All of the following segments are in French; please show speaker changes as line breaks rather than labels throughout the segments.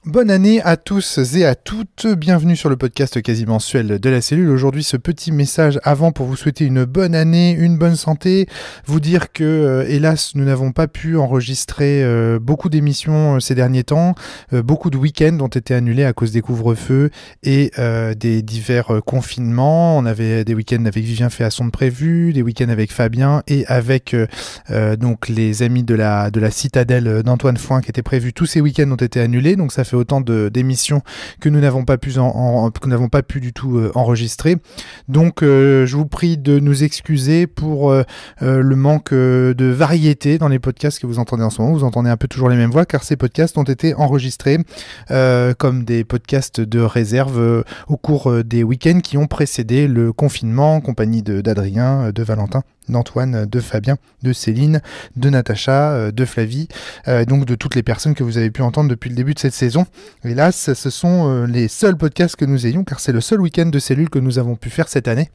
Bonne année à tous et à toutes, bienvenue sur le podcast quasi mensuel de la cellule. Aujourd'hui, ce petit message avant pour vous souhaiter une bonne année, une bonne santé, vous dire que hélas nous n'avons pas pu enregistrer beaucoup d'émissions ces derniers temps, beaucoup de week-ends ont été annulés à cause des couvre-feux et des divers confinements. On avait des week-ends avec Vivien Féasson de prévu, des week-ends avec Fabien et avec donc les amis de la citadelle d'Antoine Foin qui étaient prévus. Tous ces week-ends ont été annulés, donc ça fait autant d'émissions que nous n'avons pas pu du tout enregistrer. Donc je vous prie de nous excuser pour le manque de variété dans les podcasts que vous entendez en ce moment. Vous entendez un peu toujours les mêmes voix car ces podcasts ont été enregistrés comme des podcasts de réserve au cours des week-ends qui ont précédé le confinement en compagnie d'Adrien, de Valentin, d'Antoine, de Fabien, de Céline, de Natacha, de Flavie, donc de toutes les personnes que vous avez pu entendre depuis le début de cette saison. Hélas, ce sont les seuls podcasts que nous ayons, car c'est le seul week-end de cellule que nous avons pu faire cette année.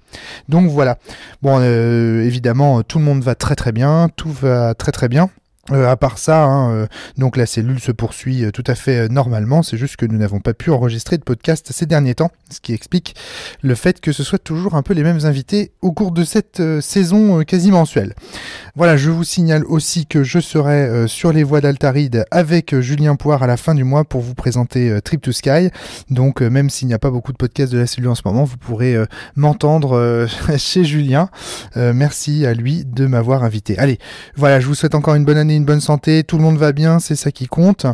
Donc voilà. Bon, évidemment, tout le monde va très très bien, tout va très très bien. À part ça, donc la cellule se poursuit tout à fait normalement, c'est juste que nous n'avons pas pu enregistrer de podcast ces derniers temps, ce qui explique le fait que ce soit toujours un peu les mêmes invités au cours de cette saison quasi mensuelle. Voilà, je vous signale aussi que je serai sur les voies d'Altaride avec Julien Poire à la fin du mois pour vous présenter Trip to Sky, donc même s'il n'y a pas beaucoup de podcasts de la cellule en ce moment, vous pourrez m'entendre chez Julien. Merci à lui de m'avoir invité. Allez, voilà, je vous souhaite encore une bonne année, une bonne santé, tout le monde va bien, c'est ça qui compte.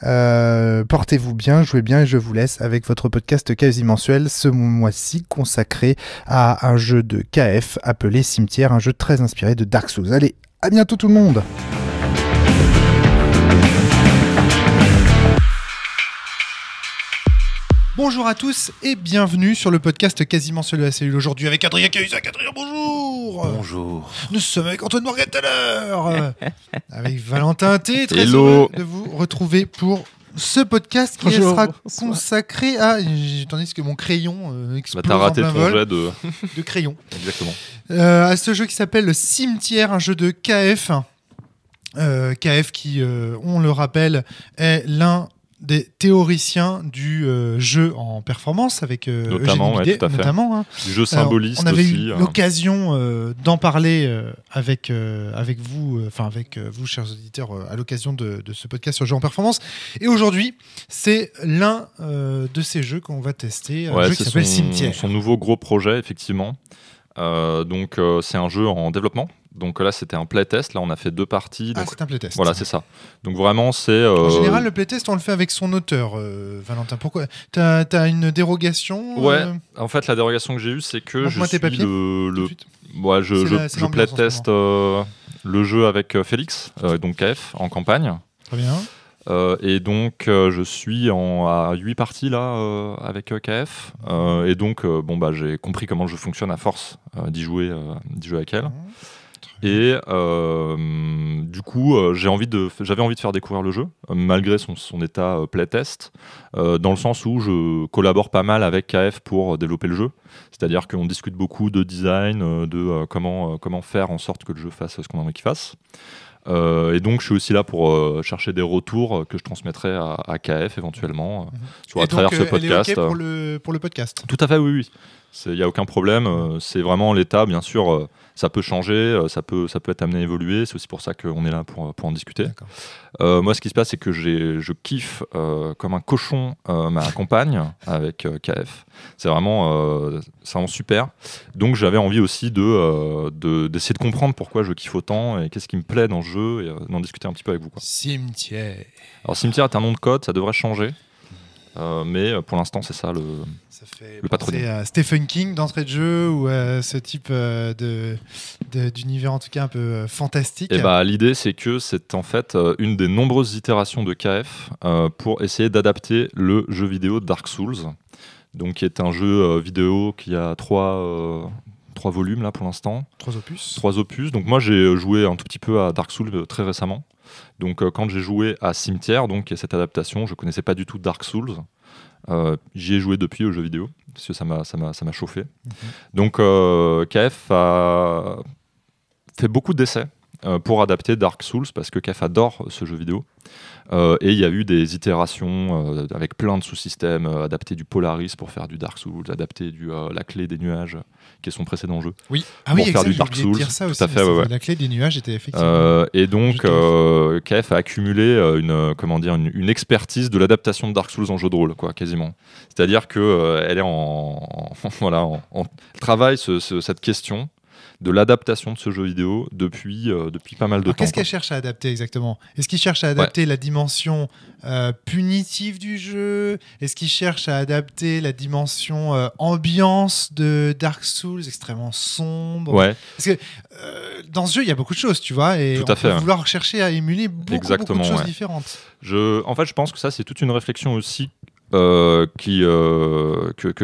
Portez-vous bien, jouez bien et je vous laisse avec votre podcast quasi mensuel ce mois-ci consacré à un jeu de KF appelé Cimetière, un jeu très inspiré de Dark Souls. Allez, à bientôt tout le monde. Bonjour à tous et bienvenue sur le podcast quasi mensuel de la cellule. Aujourd'hui avec Adrien Cahuzac. Adrien, bonjour.
Bonjour.
Nous sommes avec Antoine Morgan tout à l'heure. Avec Valentin T. Très
Hello.
heureux de vous retrouver pour ce podcast qui sera consacré à... J'attendais ce que mon crayon explose
t'as raté
en plein
ton
vol
jet de...
de crayon.
Exactement.
À ce jeu qui s'appelle Cimetière, un jeu de KF. KF qui, on le rappelle, est l'un des théoriciens du jeu en performance avec
Notamment,
Eugénie Bidet,
ouais, tout à fait.
notamment.
Du jeu symboliste
on avait
aussi.
eu l'occasion d'en parler avec vous, avec vous, chers auditeurs, à l'occasion de ce podcast sur le jeu en performance. Et aujourd'hui, c'est l'un de ces jeux qu'on va tester, un jeu qui s'appelle Cimetière.
Son nouveau gros projet, effectivement. Donc, c'est un jeu en développement. Donc là, c'était un playtest. Là, on a fait 2 parties. Donc,
c'est un playtest.
Voilà, c'est ça. Donc vraiment, c'est...
En général, le playtest, on le fait avec son auteur, Valentin. Pourquoi ? T'as une dérogation
Ouais, en fait, la dérogation que j'ai eue, c'est que je suis je playtest le jeu avec Félix, donc KF, en campagne.
Très bien.
Et donc, je suis à 8 parties là avec KF. Et donc, j'ai compris comment le jeu fonctionne à force d'y jouer avec elle. Et du coup, j'avais envie de faire découvrir le jeu, malgré son état playtest, dans le sens où je collabore pas mal avec KF pour développer le jeu. C'est-à-dire qu'on discute beaucoup de design, de comment faire en sorte que le jeu fasse ce qu'on a envie qu'il fasse. Et donc, je suis aussi là pour chercher des retours que je transmettrai à KF éventuellement à travers ce podcast.
Elle est OK pour le podcast.
Tout à fait, oui. Il n'y a aucun problème. C'est vraiment l'état, bien sûr. Ça peut changer, ça peut être amené à évoluer. C'est aussi pour ça qu'on est là pour en discuter. Moi, ce qui se passe, c'est que je kiffe comme un cochon ma compagne avec KF. C'est vraiment super. Donc, j'avais envie aussi d'essayer de comprendre pourquoi je kiffe autant et qu'est-ce qui me plaît dans le jeu et d'en discuter un petit peu avec vous.
Cimetière.
Alors, Cimetière est un nom de code, ça devrait changer. Mais pour l'instant, c'est ça le patronyme.
C'est Stephen King d'entrée de jeu ou ce type d'univers en tout cas un peu fantastique.
Et l'idée, c'est que c'est en fait une des nombreuses itérations de KF pour essayer d'adapter le jeu vidéo Dark Souls, donc qui est un jeu vidéo qui a 3 volumes là pour l'instant. 3 opus. Donc moi, j'ai joué un tout petit peu à Dark Souls très récemment. Donc quand j'ai joué à Cimetière, donc cette adaptation, je connaissais pas du tout Dark Souls. J'y ai joué depuis au jeu vidéo parce que ça m'a chauffé. Donc KF a fait beaucoup d'essais pour adapter Dark Souls, parce que KF adore ce jeu vidéo. Et il y a eu des itérations avec plein de sous-systèmes, adapter du Polaris pour faire du Dark Souls, adapter la clé des nuages, qui est son précédent jeu.
Oui,
pour faire du Dark Souls.
Dire ça aussi,
tout à fait, ouais.
La clé des nuages était effectivement.
Et donc, KF a accumulé une expertise de l'adaptation de Dark Souls en jeu de rôle, quoi, quasiment. C'est-à-dire qu'elle est elle travaille cette question de l'adaptation de ce jeu vidéo depuis pas mal de temps.
Qu'est-ce qu'elle cherche à adapter exactement ? Est-ce qu'il cherche à adapter la dimension punitive du jeu ? Est-ce qu'il cherche à adapter la dimension ambiance de Dark Souls, extrêmement sombre ? Parce que dans ce jeu, il y a beaucoup de choses, tu vois, et
tout à fait,
vouloir chercher à émuler beaucoup de choses différentes.
En fait, je pense que ça, c'est toute une réflexion aussi que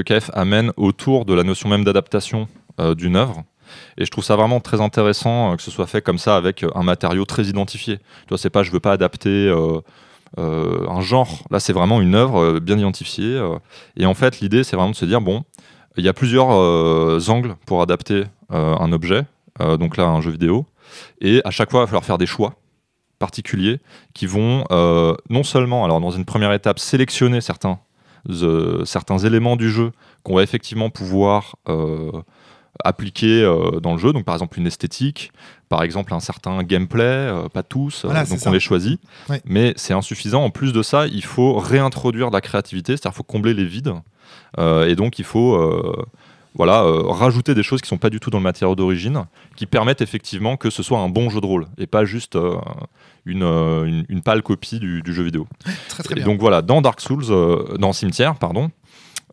KF amène autour de la notion même d'adaptation d'une œuvre. Et je trouve ça vraiment très intéressant que ce soit fait comme ça avec un matériau très identifié. Tu vois, c'est pas, je veux pas adapter un genre. Là, c'est vraiment une œuvre bien identifiée. Et en fait, l'idée, c'est vraiment de se dire, bon, il y a plusieurs angles pour adapter un objet, donc là, un jeu vidéo. Et à chaque fois, il va falloir faire des choix particuliers qui vont non seulement, alors dans une première étape, sélectionner certains éléments du jeu qu'on va effectivement pouvoir appliquer dans le jeu, donc par exemple une esthétique, par exemple un certain gameplay, pas tous, donc on les choisit, mais c'est insuffisant. En plus de ça, il faut réintroduire de la créativité, c'est-à-dire qu'il faut combler les vides, et donc il faut rajouter des choses qui ne sont pas du tout dans le matériau d'origine, qui permettent effectivement que ce soit un bon jeu de rôle, et pas juste une pâle copie du jeu vidéo.
Très bien.
Donc voilà, dans Dark Souls, dans Cimetière, pardon,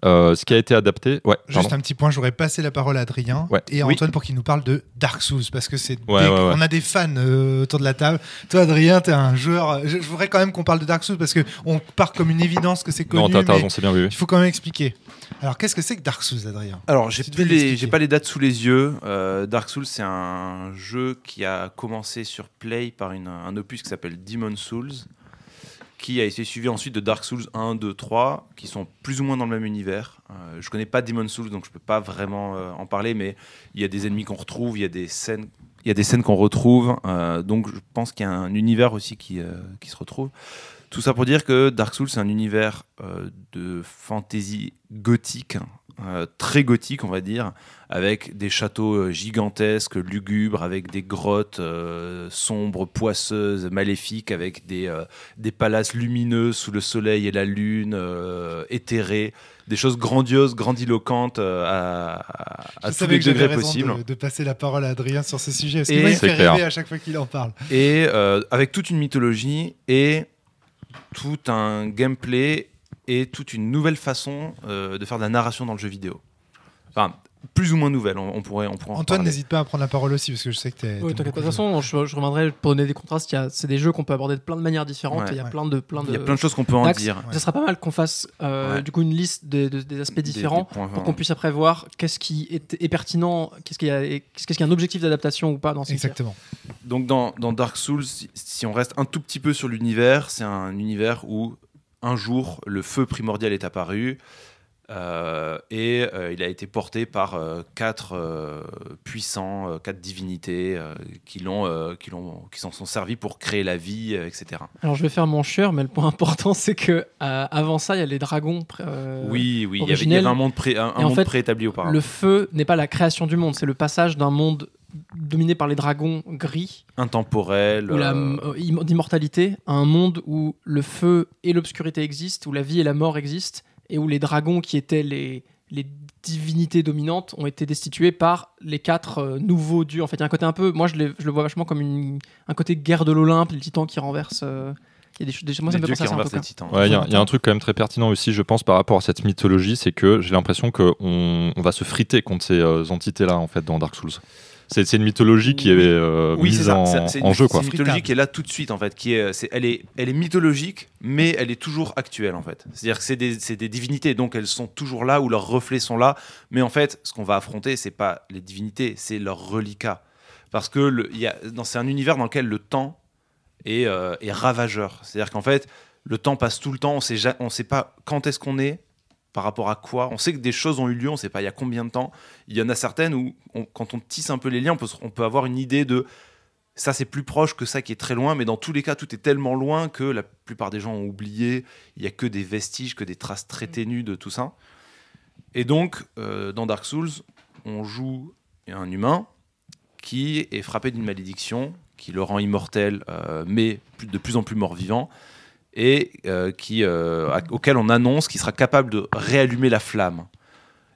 ce qui a été adapté.
Juste un petit point, j'aurais passé la parole à Adrien et à Antoine pour qu'ils nous parlent de Dark Souls, parce que on a des fans autour de la table. Toi, Adrien, t'es un joueur. Je voudrais quand même qu'on parle de Dark Souls parce qu'on part comme une évidence que c'est connu.
Non, t'as raison, c'est bien vu.
Il faut quand même expliquer. Alors, qu'est-ce que c'est que Dark Souls, Adrien ?
Alors, j'ai pas les dates sous les yeux. Dark Souls, c'est un jeu qui a commencé sur Play par un opus qui s'appelle Demon's Souls, qui a été suivi ensuite de Dark Souls 1, 2, 3, qui sont plus ou moins dans le même univers. Je connais pas Demon's Souls, donc je peux pas vraiment en parler, mais il y a des ennemis qu'on retrouve, il y a des scènes qu'on retrouve, donc je pense qu'il y a un univers aussi qui se retrouve. Tout ça pour dire que Dark Souls, c'est un univers de fantasy gothique, très gothique, on va dire, avec des châteaux gigantesques, lugubres, avec des grottes sombres, poisseuses, maléfiques, avec des palaces lumineux sous le soleil et la lune, éthérés, des choses grandioses, grandiloquentes à tous les degrés possibles.
De passer la parole à Adrien sur ce sujet, parce qu'il me fait rêver à chaque fois qu'il en parle.
Et avec toute une mythologie et tout un gameplay et toute une nouvelle façon de faire de la narration dans le jeu vidéo. Enfin, plus ou moins nouvelle, on pourrait en
Antoine,
parler.
n'hésite pas à prendre la parole aussi, parce que je sais que t'es...
Oui, t'inquiète pas, de toute façon, je reviendrai pour donner des contrastes. C'est des jeux qu'on peut aborder de plein de manières différentes, et il y a plein de
choses qu'on peut en dire.
Ça serait pas mal qu'on fasse du coup une liste des aspects différents pour qu'on puisse après voir qu'est-ce qui est pertinent, qu'est-ce qui est un objectif d'adaptation ou pas dans ces
Exactement.
Donc dans Dark Souls, si on reste un tout petit peu sur l'univers, c'est un univers où un jour le feu primordial est apparu. Et il a été porté par quatre divinités qui s'en sont servis pour créer la vie, etc.
Alors je vais faire mon chieur, mais le point important c'est que avant ça il y a les dragons.
Oui, il y avait un monde préétabli auparavant.
Le feu n'est pas la création du monde, c'est le passage d'un monde dominé par les dragons gris,
intemporel,
ou d'immortalité, à un monde où le feu et l'obscurité existent, où la vie et la mort existent, et où les dragons qui étaient les divinités dominantes ont été destitués par les quatre nouveaux dieux. En fait, il y a un côté un peu... Moi, je le vois vachement comme un côté guerre de l'Olympe, les titans qui renversent... Il y a des moi, ça me fait penser à ça, en tout cas.
Il y a un truc quand même très pertinent aussi, je pense, par rapport à cette mythologie, c'est que j'ai l'impression qu'on va se friter contre ces entités-là, en fait, dans Dark Souls. C'est une mythologie qui est mise en jeu, quoi.
C'est une mythologie qui est là tout de suite, en fait. Elle est mythologique, mais elle est toujours actuelle, en fait. C'est-à-dire que c'est des divinités, donc elles sont toujours là, ou leurs reflets sont là. Mais en fait, ce qu'on va affronter, c'est pas les divinités, c'est leurs reliquats. Parce que c'est un univers dans lequel le temps est ravageur. C'est-à-dire qu'en fait, le temps passe tout le temps, on sait pas quand est-ce qu'on est, par rapport à quoi. On sait que des choses ont eu lieu, on ne sait pas il y a combien de temps. Il y en a certaines où, quand on tisse un peu les liens, on peut avoir une idée de Ça, c'est plus proche que ça qui est très loin, mais dans tous les cas, tout est tellement loin que la plupart des gens ont oublié. Il n'y a que des vestiges, que des traces très ténues de tout ça. Et donc, dans Dark Souls, on joue un humain qui est frappé d'une malédiction, qui le rend immortel, mais de plus en plus mort-vivant, et auquel on annonce qu'il sera capable de réallumer la flamme.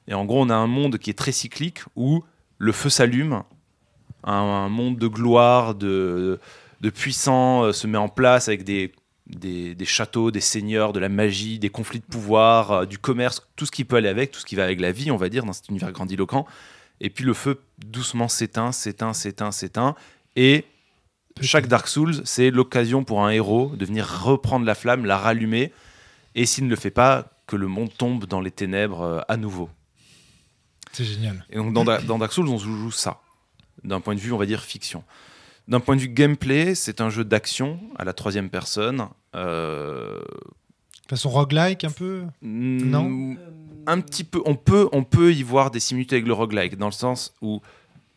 Et en gros, on a un monde qui est très cyclique, où le feu s'allume, un monde de gloire, de puissants se met en place avec des châteaux, des seigneurs, de la magie, des conflits de pouvoir, du commerce, tout ce qui peut aller avec, tout ce qui va avec la vie, on va dire, dans cet univers grandiloquent. Et puis le feu doucement s'éteint. Et chaque Dark Souls, c'est l'occasion pour un héros de venir reprendre la flamme, la rallumer. Et s'il ne le fait pas, que le monde tombe dans les ténèbres à nouveau.
C'est génial.
Et donc dans Dark Souls, on joue ça. D'un point de vue, on va dire, fiction. D'un point de vue gameplay, c'est un jeu d'action à la 3e personne.
Façon roguelike un peu. Non.
Un petit peu. On peut y voir des similitudes avec le roguelike, dans le sens où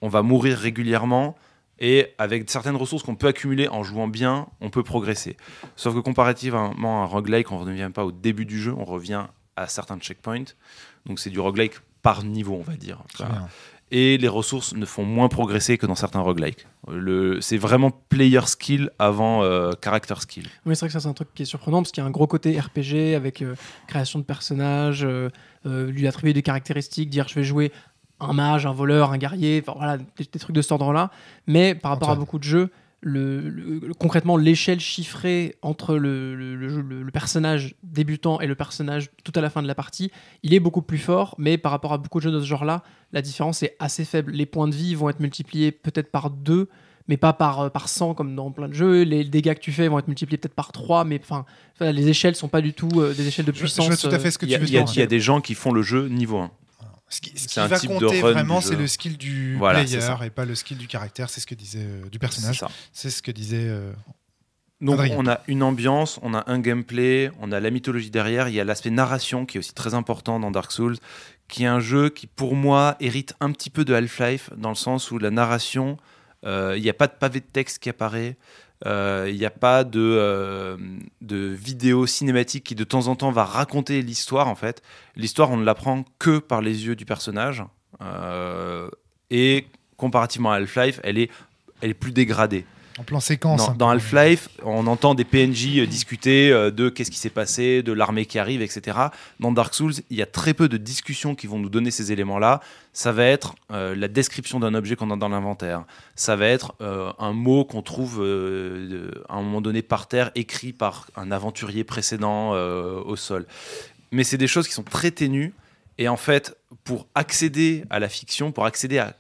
on va mourir régulièrement et avec certaines ressources qu'on peut accumuler en jouant bien, on peut progresser. Sauf que comparativement à un roguelike, on ne revient pas au début du jeu, on revient à certains checkpoints. Donc c'est du roguelike par niveau, on va dire. Et les ressources ne font moins progresser que dans certains roguelikes. C'est vraiment player skill avant character skill.
Oui, c'est vrai que ça, c'est un truc qui est surprenant parce qu'il y a un gros côté RPG avec création de personnages, lui attribuer des caractéristiques, dire je vais jouer un mage, un voleur, un guerrier, enfin voilà, des trucs de cet ordre-là. Mais par rapport à beaucoup de jeux, concrètement, l'échelle chiffrée entre le personnage débutant et le personnage tout à la fin de la partie, il est beaucoup plus fort, mais par rapport à beaucoup de jeux de ce genre-là, la différence est assez faible. Les points de vie vont être multipliés peut-être par 2, mais pas par 100 comme dans plein de jeux. Les dégâts que tu fais vont être multipliés peut-être par 3, mais les échelles sont pas du tout des échelles de puissance.
Je vois tout à fait ce que tu veux dire.
Il y a des gens qui font le jeu niveau 1.
Ce qui va compter vraiment, c'est le skill du player et pas le skill du caractère. C'est ce que disait du personnage. C'est ce que disait.
Donc
Adrien.
on a une ambiance, on a un gameplay, on a la mythologie derrière. Il y a l'aspect narration qui est aussi très important dans Dark Souls, qui est un jeu qui pour moi hérite un petit peu de Half-Life dans le sens où la narration, il n'y a pas de pavé de texte qui apparaît. Il n'y a pas de vidéo cinématique qui de temps en temps va raconter l'histoire en fait. L'histoire on ne l'apprend que par les yeux du personnage et comparativement à Half-Life elle est plus dégradée.
En plan séquence.
Dans Half-Life, on entend des PNJ discuter de qu'est-ce qui s'est passé, de l'armée qui arrive, etc. Dans Dark Souls, il y a très peu de discussions qui vont nous donner ces éléments-là. Ça va être la description d'un objet qu'on a dans l'inventaire. Ça va être un mot qu'on trouve à un moment donné par terre, écrit par un aventurier précédent au sol. Mais c'est des choses qui sont très ténues. Et en fait, pour accéder à la fiction, pour accéder à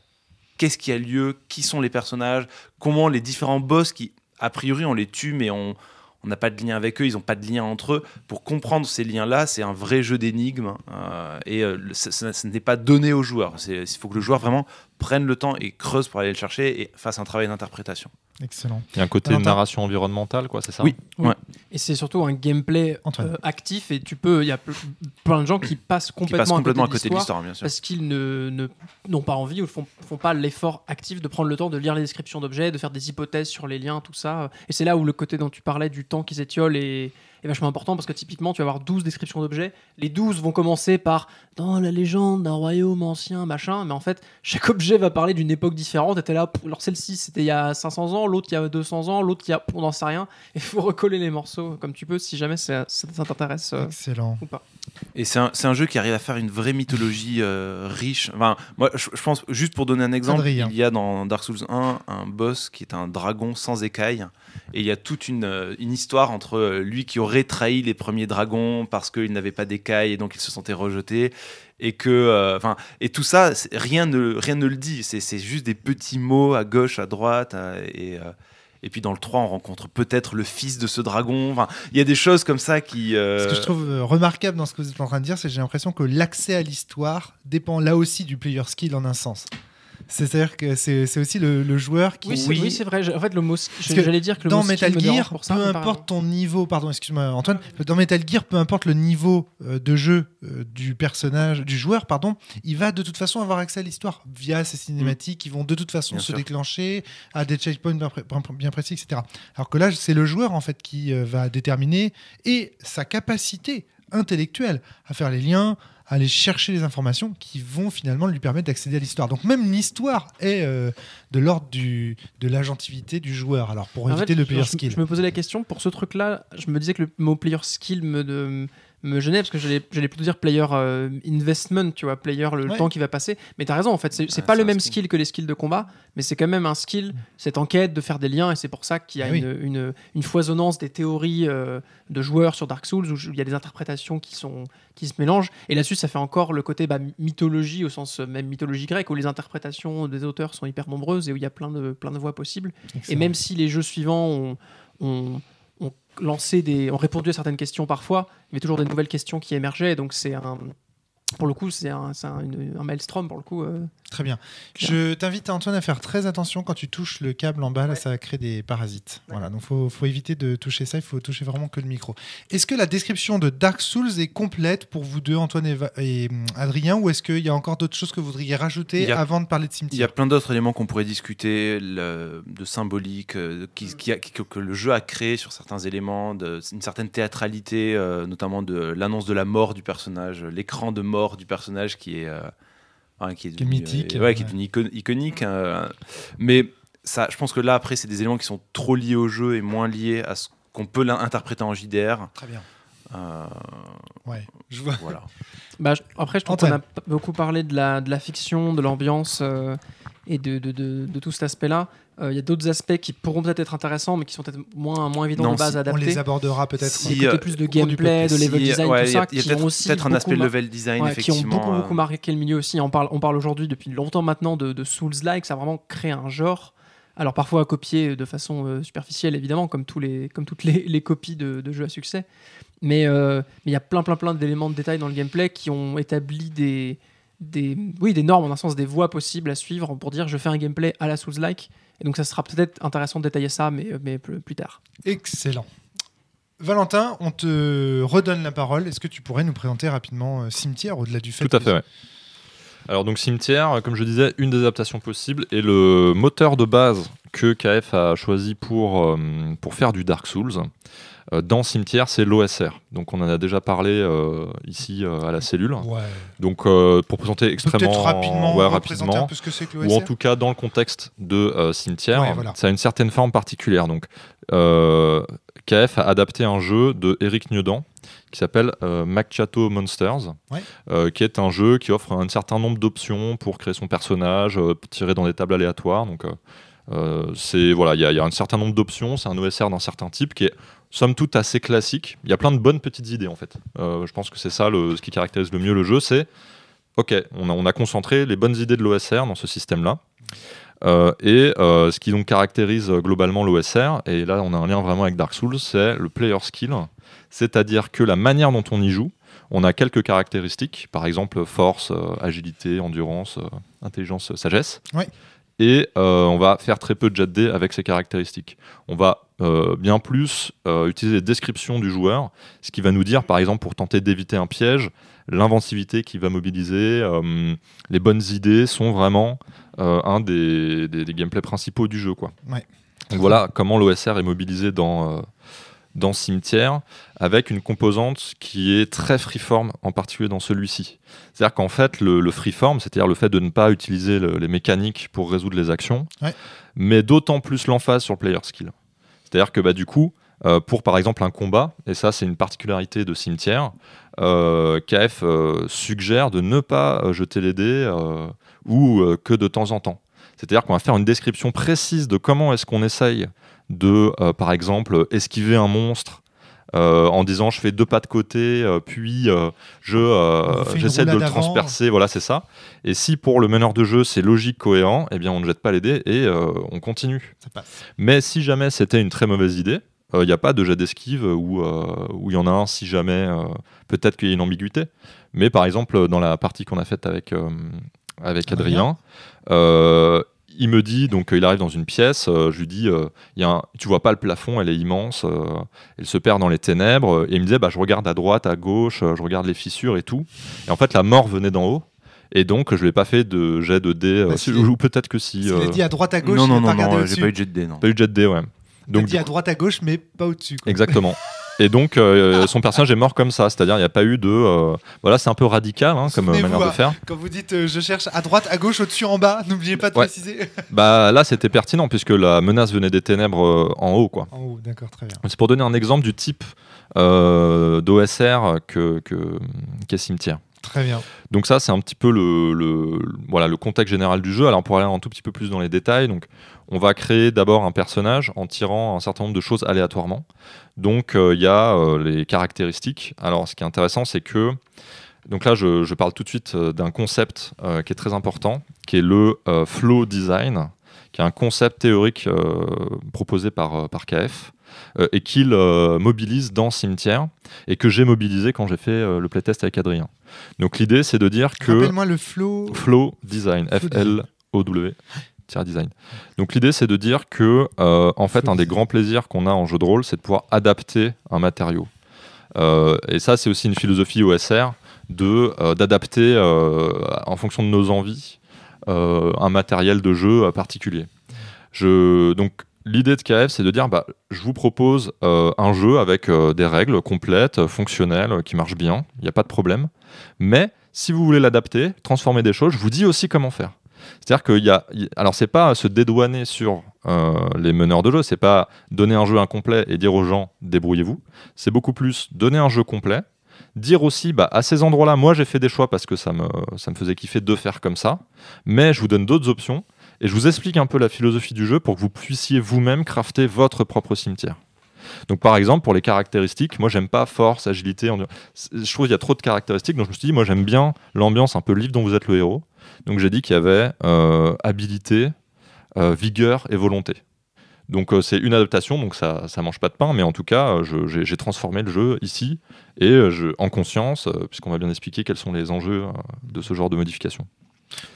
qu'est-ce qui a lieu, qui sont les personnages, comment les différents boss qui, a priori, on les tue, mais on n'a pas de lien avec eux, ils n'ont pas de lien entre eux. Pour comprendre ces liens-là, c'est un vrai jeu d'énigmes ce n'est pas donné aux joueurs. Il faut que le joueur vraiment prenne le temps et creuse pour aller le chercher et fasse un travail d'interprétation.
Excellent.
Il y a un côté narration environnementale, quoi, c'est ça ?
Oui.
Ouais. Et c'est surtout un gameplay actif et il y a plein de gens qui passent complètement à côté de l'histoire
bien sûr.
parce qu'ils n'ont pas envie ou font pas l'effort actif de prendre le temps de lire les descriptions d'objets, de faire des hypothèses sur les liens, tout ça. Et c'est là où le côté dont tu parlais du temps qui s'étiole est vachement important parce que typiquement tu vas avoir 12 descriptions d'objets. Les 12 vont commencer par dans la légende d'un royaume ancien, machin, mais en fait chaque objet va parler d'une époque différente. Et t'es là, alors celle-ci c'était il y a 500 ans, l'autre il y a 200 ans, l'autre il y a, on n'en sait rien. Il faut recoller les morceaux comme tu peux si jamais ça t'intéresse
Excellent.
ou pas.
Et c'est un jeu qui arrive à faire une vraie mythologie riche. Enfin, moi, je pense, juste pour donner un exemple,
Adrien.
il y a dans Dark Souls 1 un boss qui est un dragon sans écailles. Et il y a toute une histoire entre lui qui aurait trahi les premiers dragons parce qu'il n'avait pas d'écailles et donc il se sentait rejeté. Et tout ça, rien ne le dit. C'est juste des petits mots à gauche, à droite. Et puis dans le 3, on rencontre peut-être le fils de ce dragon. Enfin, il y a des choses comme ça qui...
Ce que je trouve remarquable dans ce que vous êtes en train de dire, c'est que j'ai l'impression que l'accès à l'histoire dépend là aussi du player skill en un sens. C'est-à-dire que c'est aussi le joueur qui...
Oui, c'est vrai. En fait, j'allais dire que le
dans
mot
Metal
skill
Gear, peu importe ton niveau... Pardon, excuse-moi Antoine. Dans Metal Gear, peu importe le niveau de jeu du joueur, il va de toute façon avoir accès à l'histoire via ces cinématiques qui vont de toute façon se déclencher à des checkpoints bien précis, etc. Alors que là, c'est le joueur en fait qui va déterminer et sa capacité intellectuelle à faire les liens, à aller chercher les informations qui vont finalement lui permettre d'accéder à l'histoire. Donc même l'histoire est de l'ordre de l'agentivité du joueur. Alors pour éviter le player skill.
Je me posais la question, pour ce truc-là, je me disais que le mot player skill me gênait parce que j'allais plutôt dire player investment, tu vois, player le temps qui va passer. Mais t'as raison, en fait, c'est pas le même skill que les skills de combat, mais c'est quand même un skill, cette enquête de faire des liens, et c'est pour ça qu'il y a une foisonnance des théories de joueurs sur Dark Souls où il y a des interprétations qui se mélangent. Et là-dessus, ça fait encore le côté mythologie au sens même mythologie grecque où les interprétations des auteurs sont hyper nombreuses et où il y a plein de voies possibles. Excellent. Et même si les jeux suivants ont répondu à certaines questions parfois, il y avait toujours des nouvelles questions qui émergeaient, donc pour le coup, c'est un maelstrom pour le coup.
Très bien. Je t'invite Antoine à faire très attention quand tu touches le câble en bas, là ça crée des parasites. Ouais. Voilà, donc faut éviter de toucher ça, il faut toucher vraiment que le micro. Est-ce que la description de Dark Souls est complète pour vous deux, Antoine et Adrien, ou est-ce qu'il y a encore d'autres choses que vous voudriez rajouter avant de parler de Cimetière ?
Il y a plein d'autres éléments qu'on pourrait discuter, de symbolique, que le jeu a créé sur certains éléments, une certaine théâtralité, notamment de l'annonce de la mort du personnage, l'écran de mort du personnage qui est
mythique,
qui est une iconique, mais ça, je pense que là après c'est des éléments qui sont trop liés au jeu et moins liés à ce qu'on peut l'interpréter en JDR.
Très bien.
Je vois. Voilà.
Après, je trouve qu'on a beaucoup parlé de la fiction, de l'ambiance et de tout cet aspect-là. Il y a d'autres aspects qui pourront peut-être être intéressants, mais qui sont peut-être moins évidents de base à adapter.
On les abordera peut-être.
Il y a plus de gameplay, de level design, tout ça,
qui ont aussi peut-être un aspect level design, effectivement,
qui ont beaucoup marqué le milieu aussi. On parle aujourd'hui depuis longtemps maintenant de Souls-like, ça a vraiment créé un genre. Alors parfois à copier de façon superficielle, évidemment, comme toutes les copies de jeux à succès. Mais il y a plein d'éléments de détail dans le gameplay qui ont établi des normes, en un sens, des voies possibles à suivre pour dire je fais un gameplay à la Souls-like. Et donc ça sera peut-être intéressant de détailler ça, mais plus tard.
Excellent. Valentin, on te redonne la parole. Est-ce que tu pourrais nous présenter rapidement Cimetière, au-delà du fait
Tout à fait, ouais. Alors donc Cimetière, comme je disais, une des adaptations possibles, et le moteur de base que KF a choisi pour faire du Dark Souls, dans Cimetière, c'est l'OSR. Donc on en a déjà parlé ici à la cellule.
Ouais.
Donc pour présenter extrêmement
rapidement un peu ce que c'est que l'OSR,
ou en tout cas dans le contexte de Cimetière, ça a une certaine forme particulière. Donc KF a adapté un jeu de Eric Nieudant qui s'appelle Macchiato Monsters, qui est un jeu qui offre un certain nombre d'options pour créer son personnage, tirer dans des tables aléatoires. Donc il y a un certain nombre d'options. C'est un OSR d'un certain type qui est somme toute assez classique. Il y a plein de bonnes petites idées en fait. Je pense que c'est ça ce qui caractérise le mieux le jeu, c'est on a concentré les bonnes idées de l'OSR dans ce système-là. Ce qui donc caractérise globalement l'OSR, et là on a un lien vraiment avec Dark Souls, c'est le player skill, c'est-à-dire que la manière dont on y joue, on a quelques caractéristiques, par exemple force, agilité, endurance, intelligence, sagesse.
Ouais.
Et on va faire très peu de jet de dés avec ces caractéristiques. On va bien plus utiliser les descriptions du joueur, ce qui va nous dire, par exemple, pour tenter d'éviter un piège, l'inventivité qu'il va mobiliser, les bonnes idées sont vraiment un des gameplays principaux du jeu, quoi.
Ouais.
Donc voilà comment l'OSR est mobilisé dans Cimetière, avec une composante qui est très freeform, en particulier dans celui-ci. C'est-à-dire qu'en fait, le freeform, c'est-à-dire le fait de ne pas utiliser les mécaniques pour résoudre les actions, met d'autant plus l'emphase sur le player skill. C'est-à-dire que du coup, pour par exemple un combat, et ça c'est une particularité de Cimetière, KF suggère de ne pas jeter les dés ou que de temps en temps. C'est-à-dire qu'on va faire une description précise de comment est-ce qu'on essaye de, par exemple, esquiver un monstre en disant je fais 2 pas de côté, puis j'essaie de le transpercer, voilà, c'est ça. Et si pour le meneur de jeu c'est logique, cohérent, eh bien on ne jette pas les dés et on continue.
Ça passe.
Mais si jamais c'était une très mauvaise idée, il n'y a pas de jet d'esquive où il y en a un si jamais, peut-être qu'il y a une ambiguïté. Mais par exemple, dans la partie qu'on a faite avec avec Adrien. Il me dit, donc il arrive dans une pièce, je lui dis, tu vois pas le plafond, elle est immense, elle se perd dans les ténèbres. Et il me disait, je regarde à droite, à gauche, je regarde les fissures et tout. Et en fait, la mort venait d'en haut. Et donc, je lui ai pas fait de jet de dés, ou peut-être que si.
Il a dit à droite à gauche,
Non,
il
non,
a pas
non,
regardé
non,
au-dessus.
j'ai pas eu de jet de dés, non.
Pas eu de jet de dés, ouais.
Il a
Donc,
dit à droite à gauche, mais pas au-dessus. Quoi.
exactement. Et donc, son personnage est mort comme ça, c'est-à-dire il n'y a pas eu de. Voilà, c'est un peu radical comme
Souvenez-vous,
manière de faire.
Quand vous dites je cherche à droite, à gauche, au-dessus, en bas, n'oubliez pas de
Ouais.
préciser.
Là, c'était pertinent puisque la menace venait des ténèbres en haut, quoi.
En haut, d'accord, très bien.
C'est pour donner un exemple du type d'OSR qu'est Cimetière.
Très bien.
Donc ça, c'est un petit peu le contexte général du jeu. Alors pour aller un tout petit peu plus dans les détails, donc on va créer d'abord un personnage en tirant un certain nombre de choses aléatoirement. Donc il y a les caractéristiques. Alors ce qui est intéressant, c'est que donc là, je parle tout de suite d'un concept qui est très important, qui est le flow design, qui est un concept théorique proposé par KF. Et qu'il mobilise dans Cimetière et que j'ai mobilisé quand j'ai fait le playtest avec Adrien. Donc l'idée c'est de dire que
Rappelle-moi le flow.
Flow Design, F-L-O-W design. Donc l'idée c'est de dire que en fait
Flow
un des
design.
grands plaisirs qu'on a en jeu de rôle, c'est de pouvoir adapter un matériau. Et ça c'est aussi une philosophie OSR d'adapter en fonction de nos envies un matériel de jeu particulier. Donc l'idée de KF, c'est de dire, je vous propose un jeu avec des règles complètes, fonctionnelles, qui marchent bien, il n'y a pas de problème. Mais si vous voulez l'adapter, transformer des choses, je vous dis aussi comment faire. C'est-à-dire alors c'est pas se dédouaner sur les meneurs de jeu, c'est pas donner un jeu incomplet et dire aux gens, débrouillez-vous. C'est beaucoup plus donner un jeu complet, dire aussi, à ces endroits-là, moi j'ai fait des choix parce que ça me faisait kiffer de faire comme ça, mais je vous donne d'autres options. Et je vous explique un peu la philosophie du jeu pour que vous puissiez vous-même crafter votre propre cimetière. Donc par exemple, pour les caractéristiques, moi j'aime pas force, agilité, je trouve qu'il y a trop de caractéristiques, donc je me suis dit, moi j'aime bien l'ambiance un peu livre dont vous êtes le héros. Donc j'ai dit qu'il y avait habilité, vigueur et volonté. Donc c'est une adaptation, donc ça mange pas de pain, mais en tout cas j'ai transformé le jeu ici, et en conscience, puisqu'on va bien expliquer quels sont les enjeux de ce genre de modification.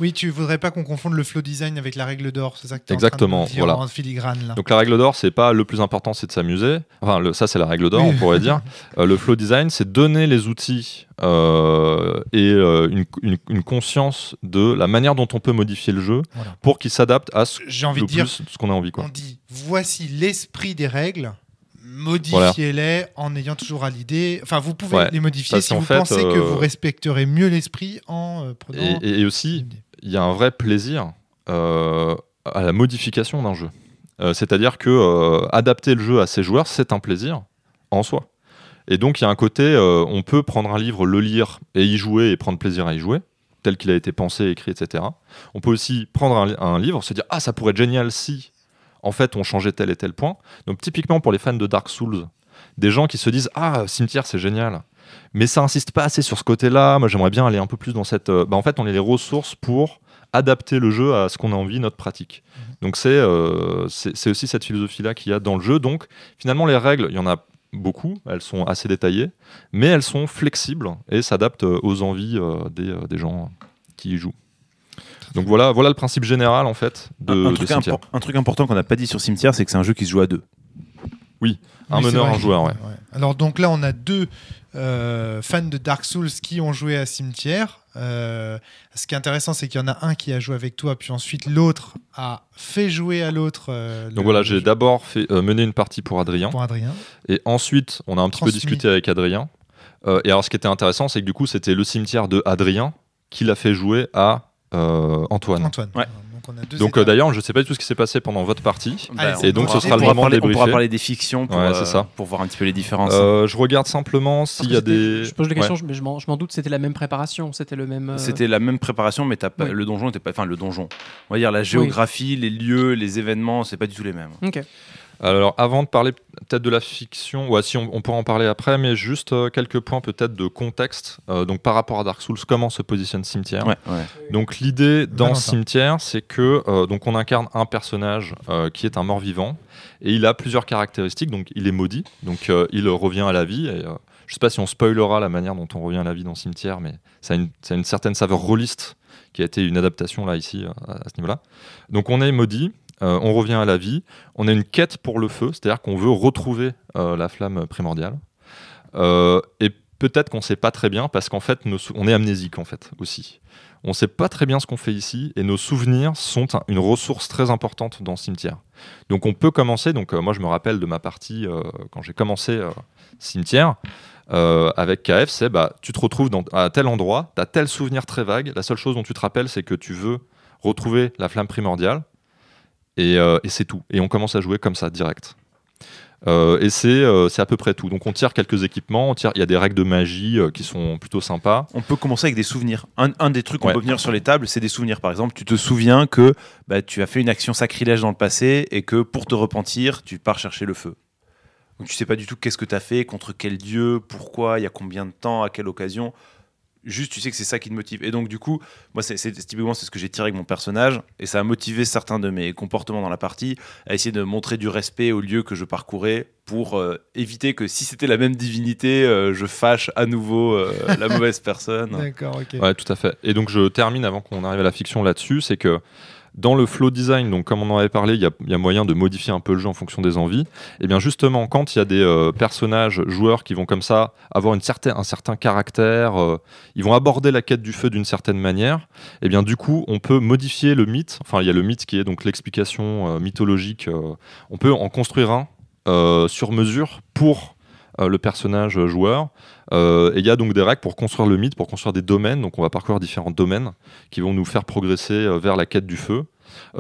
Oui, tu voudrais pas qu'on confonde le flow design avec la règle d'or, c'est ça que tu es
Exactement,
en train de me dire
voilà.
en filigrane là.
Donc la règle d'or, c'est pas le plus important, c'est de s'amuser. Enfin, ça c'est la règle d'or,
Oui.
on pourrait dire. Le flow design, c'est donner les outils et une conscience de la manière dont on peut modifier le jeu
Voilà.
pour qu'il s'adapte à
J'ai envie de dire,
ce qu'on a envie, quoi.
on dit voici l'esprit des règles, modifiez-les en ayant toujours à l'idée. Enfin, vous pouvez les modifier
parce
si
qu'en
vous
fait,
pensez que vous respecterez mieux l'esprit en prenant.
Et aussi, il y a un vrai plaisir à la modification d'un jeu. C'est-à-dire que adapter le jeu à ses joueurs, c'est un plaisir en soi. Et donc il y a un côté, on peut prendre un livre, le lire et y jouer et prendre plaisir à y jouer, tel qu'il a été pensé, écrit, etc. On peut aussi prendre un livre, se dire « Ah, ça pourrait être génial si, en fait, on changeait tel et tel point ». Donc typiquement pour les fans de Dark Souls, des gens qui se disent « Ah, Cimetière, c'est génial ». Mais ça insiste pas assez sur ce côté-là. Moi, j'aimerais bien aller un peu plus dans cette... en fait, on est les ressources pour adapter le jeu à ce qu'on a envie, notre pratique. Donc c'est aussi cette philosophie-là qu'il y a dans le jeu. Donc finalement, les règles, il y en a beaucoup, elles sont assez détaillées, mais elles sont flexibles et s'adaptent aux envies des gens qui y jouent. Donc voilà le principe général en fait de Cimetière.
Un truc important qu'on n'a pas dit sur Cimetière, c'est que c'est un jeu qui se joue à deux.
Un meneur, un joueur, ouais.
Alors donc là, on a deux fans de Dark Souls qui ont joué à Cimetière. Ce qui est intéressant, c'est qu'il y en a un qui a joué avec toi, puis ensuite l'autre a fait jouer à l'autre.
Donc voilà, j'ai d'abord mené une partie pour Adrien. Et ensuite, on a un petit peu discuté avec Adrien. Et alors, ce qui était intéressant, c'est que du coup, c'était le cimetière de Adrien qui l'a fait jouer à Antoine.
Ouais.
Donc d'ailleurs, je ne sais pas du tout ce qui s'est passé pendant votre partie. Et donc, ce sera le
moment
moment de débriefer.
On pourra parler des fictions pour voir un petit peu les différences.
Je regarde simplement s'il y a des...
Je pose des questions, mais je m'en doute, c'était la même préparation. C'était le même...
C'était la même préparation, mais le donjon n'était pas... Enfin, le donjon. On va dire la géographie, les lieux, les événements, c'est pas du tout les mêmes.
Ok.
Alors, avant de parler peut-être de la fiction, si on pourra en parler après, mais juste quelques points peut-être de contexte. Donc, par rapport à Dark Souls, comment se positionne Cimetière ? Donc, l'idée dans Cimetière, c'est que donc on incarne un personnage qui est un mort-vivant et il a plusieurs caractéristiques. Donc, il est maudit, donc il revient à la vie. Et, je sais pas si on spoilera la manière dont on revient à la vie dans Cimetière, mais ça a une certaine saveur rôliste qui a été une adaptation là ici à ce niveau-là. Donc on est maudit, on revient à la vie, on a une quête pour le feu, c'est-à-dire qu'on veut retrouver la flamme primordiale. Et peut-être qu'on ne sait pas très bien parce qu'en fait on est amnésique en fait aussi. On ne sait pas très bien ce qu'on fait ici et nos souvenirs sont une ressource très importante dans le cimetière. Donc on peut commencer, moi je me rappelle de ma partie quand j'ai commencé cimetière avec KF, c'est tu te retrouves à tel endroit, tu as tel souvenir très vague, la seule chose dont tu te rappelles c'est que tu veux retrouver la flamme primordiale et c'est tout. Et on commence à jouer comme ça, direct. Et c'est à peu près tout. Donc on tire quelques équipements, il y a des règles de magie qui sont plutôt sympas.
On peut commencer avec des souvenirs. Un des trucs qu'on peut venir sur les tables, c'est des souvenirs. Par exemple, tu te souviens que tu as fait une action sacrilège dans le passé et que pour te repentir, tu pars chercher le feu. Donc tu sais pas du tout qu'est-ce que tu as fait, contre quel dieu, pourquoi, il y a combien de temps, à quelle occasion. Juste, tu sais que c'est ça qui te motive. Et donc, du coup, moi, typiquement, c'est ce que j'ai tiré avec mon personnage. Et ça a motivé certains de mes comportements dans la partie à essayer de montrer du respect au lieu que je parcourais pour éviter que si c'était la même divinité, je fâche à nouveau la mauvaise personne.
D'accord, ok.
Ouais, tout à fait. Et donc, je termine avant qu'on arrive à la fiction là-dessus. C'est que dans le flow design, donc comme on en avait parlé, il y a moyen de modifier un peu le jeu en fonction des envies. Et bien justement, quand il y a des personnages, joueurs qui vont comme ça avoir un certain caractère, ils vont aborder la quête du feu d'une certaine manière, et bien du coup, on peut modifier le mythe. Enfin, il y a le mythe qui est donc l'explication mythologique. On peut en construire un sur mesure pour le personnage joueur. Et il y a donc des règles pour construire le mythe, pour construire des domaines. Donc on va parcourir différents domaines qui vont nous faire progresser vers la quête du feu.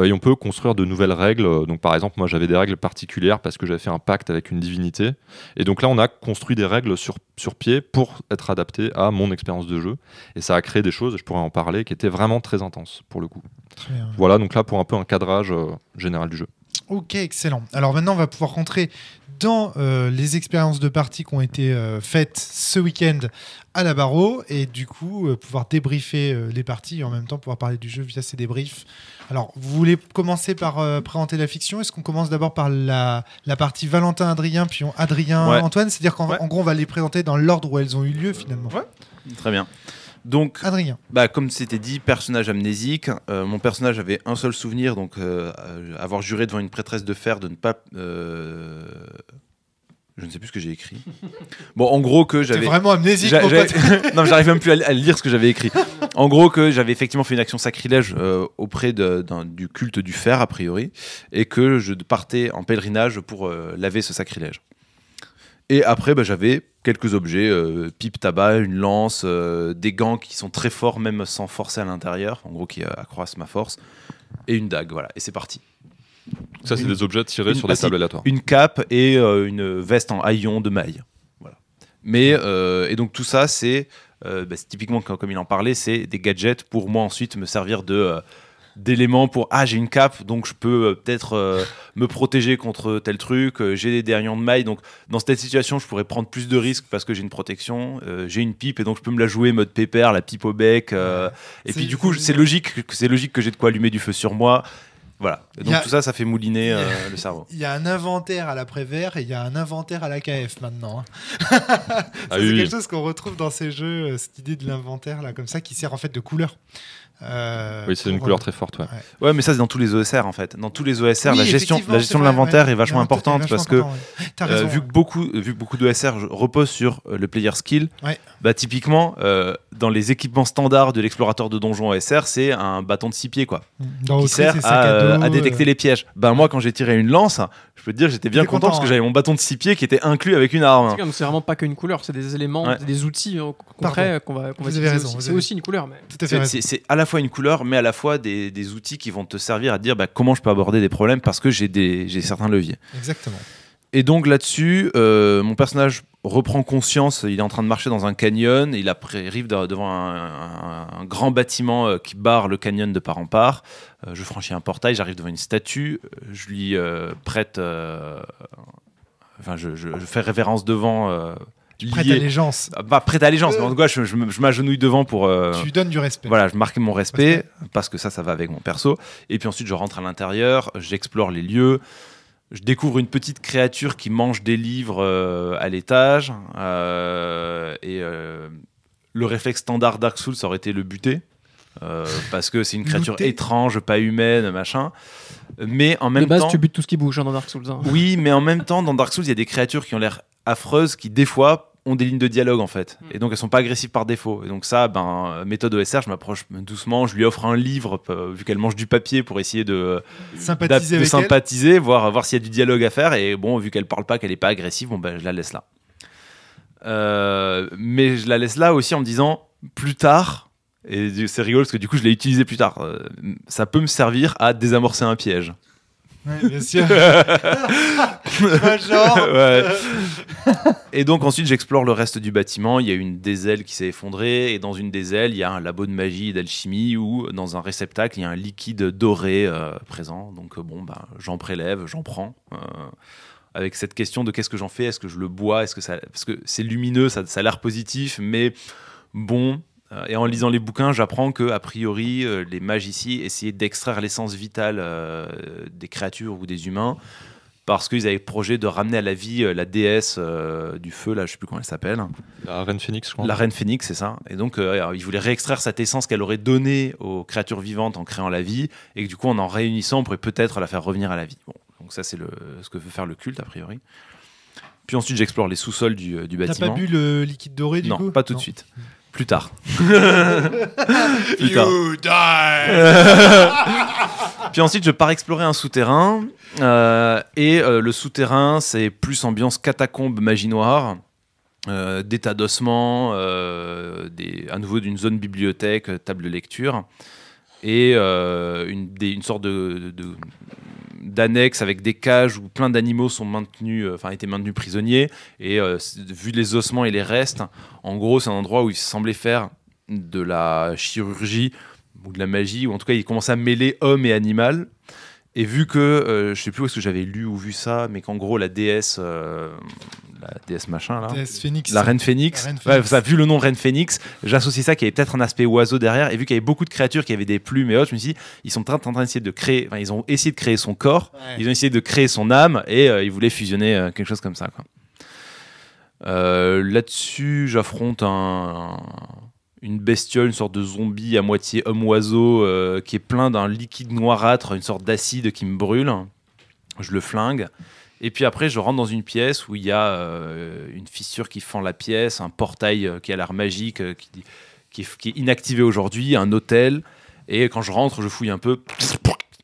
Et on peut construire de nouvelles règles. Donc par exemple, moi j'avais des règles particulières parce que j'avais fait un pacte avec une divinité. Et donc là, on a construit des règles sur pied pour être adaptées à mon expérience de jeu. Et ça a créé des choses, je pourrais en parler, qui étaient vraiment très intenses pour le coup.
Très bien.
Voilà, donc là pour un peu un cadrage général du jeu.
Ok, excellent. Alors maintenant, on va pouvoir rentrer dans les expériences de partie qui ont été faites ce week-end à la Barreau et du coup pouvoir débriefer les parties et en même temps pouvoir parler du jeu via ces débriefs. Alors, vous voulez commencer par présenter la fiction ? Est-ce qu'on commence d'abord par la partie Valentin-Adrien, puis Adrien-Antoine ? C'est-à-dire qu'en gros, on va les présenter dans l'ordre où elles ont eu lieu finalement.
Ouais. Très bien. Donc,
Adrien.
Comme c'était dit, personnage amnésique. Mon personnage avait un seul souvenir, donc avoir juré devant une prêtresse de fer de ne pas. Je ne sais plus ce que j'ai écrit. Bon, en gros que j'avais.
T'es vraiment amnésique, mon pote.
Non, j'arrive même plus à lire ce que j'avais écrit. En gros que j'avais effectivement fait une action sacrilège auprès du culte du fer a priori, et que je partais en pèlerinage pour laver ce sacrilège. Et après, j'avais quelques objets, pipe tabac, une lance, des gants qui sont très forts, même sans forcer à l'intérieur, en gros qui accroissent ma force, et une dague, voilà, et c'est parti.
Ça, c'est des objets tirés sur des tables aléatoires.
Une cape et une veste en haillons de maille. Voilà. Mais, et donc tout ça, c'est typiquement, comme il en parlait, c'est des gadgets pour moi ensuite me servir d'éléments pour j'ai une cape donc je peux peut-être me protéger contre tel truc, j'ai des haillons de maille donc dans cette situation je pourrais prendre plus de risques parce que j'ai une protection, j'ai une pipe et donc je peux me la jouer mode pépère, la pipe au bec et puis du coup c'est logique que j'ai de quoi allumer du feu sur moi. Voilà, et donc tout ça fait mouliner le cerveau.
Il y a un inventaire à l'après-vert et il y a un inventaire à la KF maintenant. C'est quelque chose qu'on retrouve dans ces jeux, cette idée de l'inventaire là, comme ça, qui sert en fait de couleur.
Oui, c'est une couleur très forte.
Ouais, mais ça c'est dans tous les OSR en fait. Dans tous les OSR, la gestion de l'inventaire est vachement importante parce que vu que beaucoup d'OSR reposent sur le player skill, typiquement dans les équipements standards de l'explorateur de donjon OSR, c'est un bâton de 6 pieds quoi, qui sert à détecter les pièges. Moi quand j'ai tiré une lance, je peux te dire j'étais bien content parce que j'avais mon bâton de 6 pieds qui était inclus avec une arme.
C'est vraiment pas qu'une couleur, c'est des éléments, des outils concrets qu'on va utiliser. C'est aussi une couleur.
C'est
à la fois une couleur, mais à la fois des outils qui vont te servir à te dire comment je peux aborder des problèmes parce que j'ai certains leviers.
Exactement.
Et donc là-dessus, mon personnage reprend conscience, il est en train de marcher dans un canyon, il arrive devant un grand bâtiment qui barre le canyon de part en part. Je franchis un portail, j'arrive devant une statue, je lui prête... je fais révérence devant...
Prête allégeance.
Prête allégeance, mais en tout cas, je m'agenouille devant pour...
Tu lui donnes du respect.
Voilà, je marque mon respect, parce que ça va avec mon perso. Et puis ensuite, je rentre à l'intérieur, j'explore les lieux, je découvre une petite créature qui mange des livres à l'étage, et le réflexe standard Dark Souls, ça aurait été le buter. parce que c'est une créature
Looter.
étrange, pas humaine, machin. Mais en
De
même
base,
temps,
tu butes tout ce qui bouge dans Dark Souls. Hein.
oui, mais en même temps, dans Dark Souls, il y a des créatures qui ont l'air affreuses, qui des fois ont des lignes de dialogue en fait, et donc elles sont pas agressives par défaut. Et donc ça, méthode OSR, je m'approche doucement, je lui offre un livre vu qu'elle mange du papier pour essayer de
Sympathiser avec elle.
sympathiser, voir s'il y a du dialogue à faire. Et bon, vu qu'elle parle pas, qu'elle est pas agressive, je la laisse là. Mais je la laisse là aussi en me disant plus tard, et c'est rigolo parce que du coup je l'ai utilisé plus tard, ça peut me servir à désamorcer un piège.
Ouais, bien sûr. Pas genre.
Ouais. Et donc ensuite j'explore le reste du bâtiment. Il y a une des ailes qui s'est effondrée, et dans une des ailes il y a un labo de magie et d'alchimie où dans un réceptacle il y a un liquide doré présent. Donc j'en prélève, j'en prends. Avec cette question de qu'est-ce que j'en fais, est-ce que je le bois, parce que c'est lumineux, ça a l'air positif, mais bon. Et en lisant les bouquins, j'apprends que a priori, les mages ici essayaient d'extraire l'essence vitale des créatures ou des humains, parce qu'ils avaient projet de ramener à la vie la déesse du feu, là, je sais plus comment elle s'appelle.
La Reine Phénix, je crois.
La Reine Phénix, c'est ça. Et donc, ils voulaient réextraire cette essence qu'elle aurait donnée aux créatures vivantes en créant la vie, et que du coup, en réunissant, on pourrait peut-être la faire revenir à la vie. Bon, donc ça, c'est ce que veut faire le culte, a priori. Puis ensuite, j'explore les sous-sols du
T'as
bâtiment.
pas bu le liquide doré du coup?
Non, pas tout de suite. Plus tard.
You die.
Puis ensuite, je pars explorer un souterrain. Le souterrain, c'est plus ambiance catacombe magie noire. Des tas d'ossements, à nouveau d'une zone bibliothèque, table de lecture. Et une sorte d'annexe avec des cages où plein d'animaux sont étaient maintenus prisonniers. Et vu les ossements et les restes, en gros, c'est un endroit où il semblait faire de la chirurgie ou de la magie, ou en tout cas, il commençait à mêler homme et animal. Et vu que, je sais plus où est-ce que j'avais lu ou vu ça, mais qu'en gros, la déesse machin, là.
Déesse Phénix.
La Reine Phénix.
La Reine
Ouais,
Phénix.
ça, vu le nom Reine Phénix, j'associe ça qu'il y avait peut-être un aspect oiseau derrière. Et vu qu'il y avait beaucoup de créatures qui avaient des plumes et autres, je me suis dit, ils sont en train d'essayer de créer. Enfin, ils ont essayé de créer son corps,
Ouais.
ils ont essayé de créer son âme, et ils voulaient fusionner quelque chose comme ça, quoi. Là-dessus, j'affronte une bestiole, une sorte de zombie à moitié homme-oiseau qui est plein d'un liquide noirâtre, une sorte d'acide qui me brûle. Je le flingue. Et puis après, je rentre dans une pièce où il y a une fissure qui fend la pièce, un portail qui a l'air magique, qui est inactivé aujourd'hui, un hôtel. Et quand je rentre, je fouille un peu.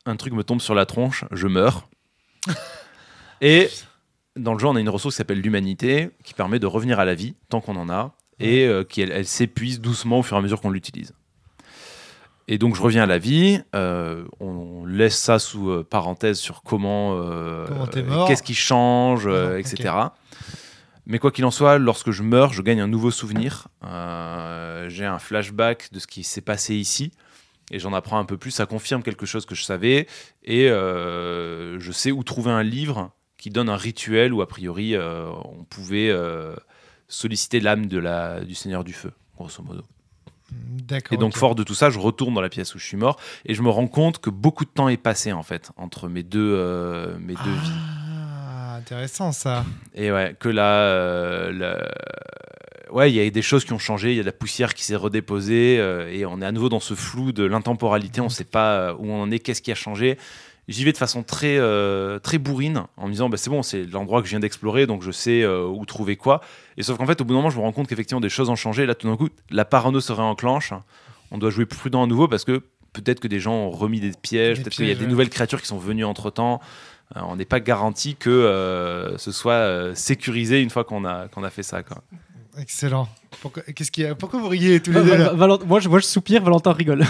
Un truc me tombe sur la tronche, je meurs. Et dans le jeu, on a une ressource qui s'appelle l'humanité, qui permet de revenir à la vie, tant qu'on en a, et elle s'épuise doucement au fur et à mesure qu'on l'utilise. Et donc je reviens à la vie, on laisse ça sous parenthèse sur comment
t'es mort.
qu'est-ce qui change,
Ah,
etc. Mais quoi qu'il en soit, lorsque je meurs, je gagne un nouveau souvenir. J'ai un flashback de ce qui s'est passé ici, et j'en apprends un peu plus. Ça confirme quelque chose que je savais, et je sais où trouver un livre qui donne un rituel où a priori on pouvait solliciter l'âme du Seigneur du Feu, grosso modo.
D'accord.
Et donc,
ok.
fort de tout ça, je retourne dans la pièce où je suis mort, et je me rends compte que beaucoup de temps est passé en fait entre mes deux vies.
Ah, intéressant ça.
Et ouais, que ouais, il y a des choses qui ont changé, il y a de la poussière qui s'est redéposée, et on est à nouveau dans ce flou de l'intemporalité, on ne sait pas où on en est, qu'est-ce qui a changé. J'y vais de façon très bourrine, en me disant c'est bon, c'est l'endroit que je viens d'explorer, donc je sais où trouver quoi. Et sauf qu'en fait, au bout d'un moment, je me rends compte qu'effectivement des choses ont changé. Et là, tout d'un coup, la parano se réenclenche. On doit jouer plus prudent à nouveau parce que peut-être que des gens ont remis des pièges, peut-être qu'il y a des nouvelles créatures qui sont venues entre-temps. On n'est pas garanti que ce soit sécurisé une fois qu'on a fait ça, quoi.
Excellent. Pourquoi vous riez tous les deux là
Moi, je soupire, Valentin rigole.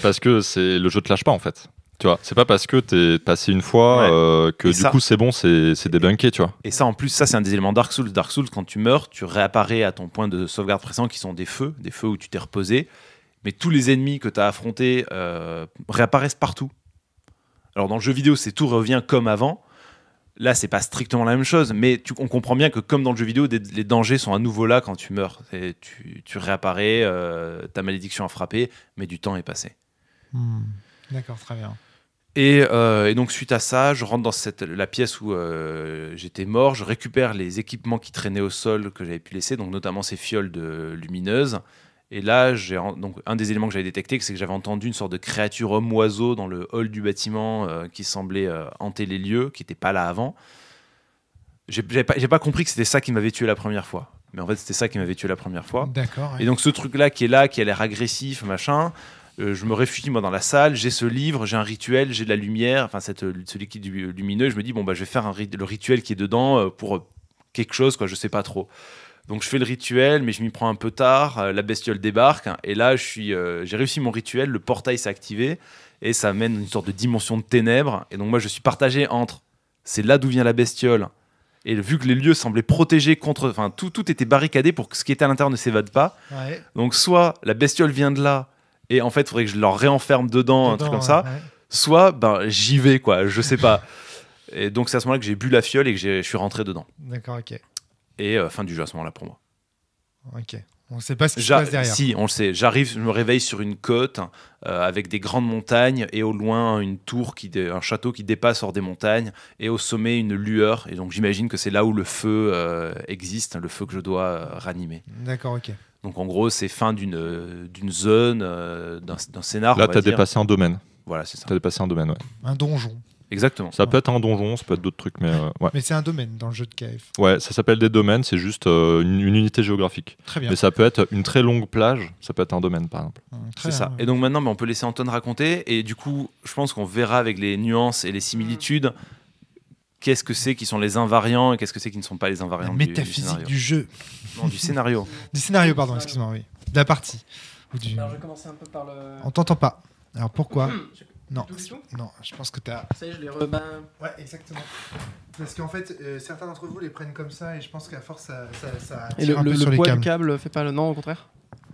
Parce que le jeu te lâche pas en fait. Tu vois, c'est pas parce que t'es passé une fois que
Et
du
ça-
coup c'est bon, c'est débunké, tu vois.
Et ça, en plus, ça, c'est un des éléments Dark Souls. Dark Souls, quand tu meurs, tu réapparais à ton point de sauvegarde précédent qui sont des feux où tu t'es reposé. Mais tous les ennemis que tu as affrontés réapparaissent partout. Alors, dans le jeu vidéo, c'est tout revient comme avant. Là, c'est pas strictement la même chose, mais on comprend bien que, comme dans le jeu vidéo, les dangers sont à nouveau là quand tu meurs. Tu réapparais, ta malédiction a frappé, mais du temps est passé.
D'accord, très bien.
Et donc suite à ça, je rentre dans la pièce où j'étais mort, je récupère les équipements qui traînaient au sol que j'avais pu laisser, donc notamment ces fioles lumineuses, Et là, donc, un des éléments que j'avais détecté, c'est que j'avais entendu une sorte de créature homme-oiseau dans le hall du bâtiment qui semblait hanter les lieux, qui n'était pas là avant. J'ai pas compris que c'était ça qui m'avait tué la première fois. Mais en fait, c'était ça qui m'avait tué la première fois.
D'accord.
Et donc, ce truc-là, qui a l'air agressif, machin, je me réfugie, moi, dans la salle, j'ai ce livre, j'ai un rituel, j'ai de la lumière, enfin, ce liquide lumineux. Je me dis, bon, bah, je vais faire le rituel qui est dedans pour quelque chose, quoi, je sais pas trop. Donc je fais le rituel, mais je m'y prends un peu tard. La bestiole débarque, hein, et là j'ai réussi mon rituel. Le portail s'est activé et ça mène une sorte de dimension de ténèbres. Et donc moi je suis partagé entre c'est là d'où vient la bestiole. Et vu que les lieux semblaient protégés contre, enfin tout était barricadé pour que ce qui était à l'intérieur ne s'évade pas.
Ouais.
Donc soit la bestiole vient de là et en fait il faudrait que je leur réenferme dedans, un truc comme ça.
Ouais.
Soit ben j'y vais quoi, je sais pas. Et donc c'est à ce moment-là que j'ai bu la fiole et que je suis rentré dedans.
D'accord, ok.
Et fin du jeu à ce moment-là pour moi.
Ok. On ne sait pas ce qui se passe derrière.
Si, on le sait. J'arrive, je me réveille sur une côte avec des grandes montagnes et au loin une tour, un château qui dépasse hors des montagnes et au sommet une lueur. Et donc j'imagine que c'est là où le feu existe, le feu que je dois ranimer.
D'accord, ok.
Donc en gros, c'est fin d'une zone, d'un scénar.
Là, tu as dépassé un domaine.
Voilà, c'est ça.
Tu as dépassé un domaine, ouais.
Un donjon.
Exactement.
Ça peut être un donjon, ça peut être d'autres trucs, mais ouais.
Mais c'est un domaine dans le jeu de KF.
Ouais, ça s'appelle des domaines, c'est juste une unité géographique.
Très bien.
Mais ça peut être une très longue plage, ça peut être un domaine par exemple.
Très
C'est ça.
bien.
Et donc maintenant, on peut laisser Antoine raconter. Et du coup, je pense qu'on verra avec les nuances et les similitudes qu'est-ce que c'est qui sont les invariants et qu'est-ce que c'est qui ne sont pas les
La
invariants
métaphysique
scénario.
du jeu.
Non, du scénario.
Du scénario, pardon, excuse-moi, oui. De la partie. Ou du...
Alors je vais commencer un peu par le.
On t'entend pas. Alors pourquoi Non.
Tout du tout.
Non, je pense que t'as...
Ça y est, je l'ai
Ouais, exactement. Parce qu'en fait, certains d'entre vous les prennent comme ça et je pense qu'à force, ça
Et
tire un peu sur
le
les
poids
câbles.
du câble fait pas le. Non, au contraire.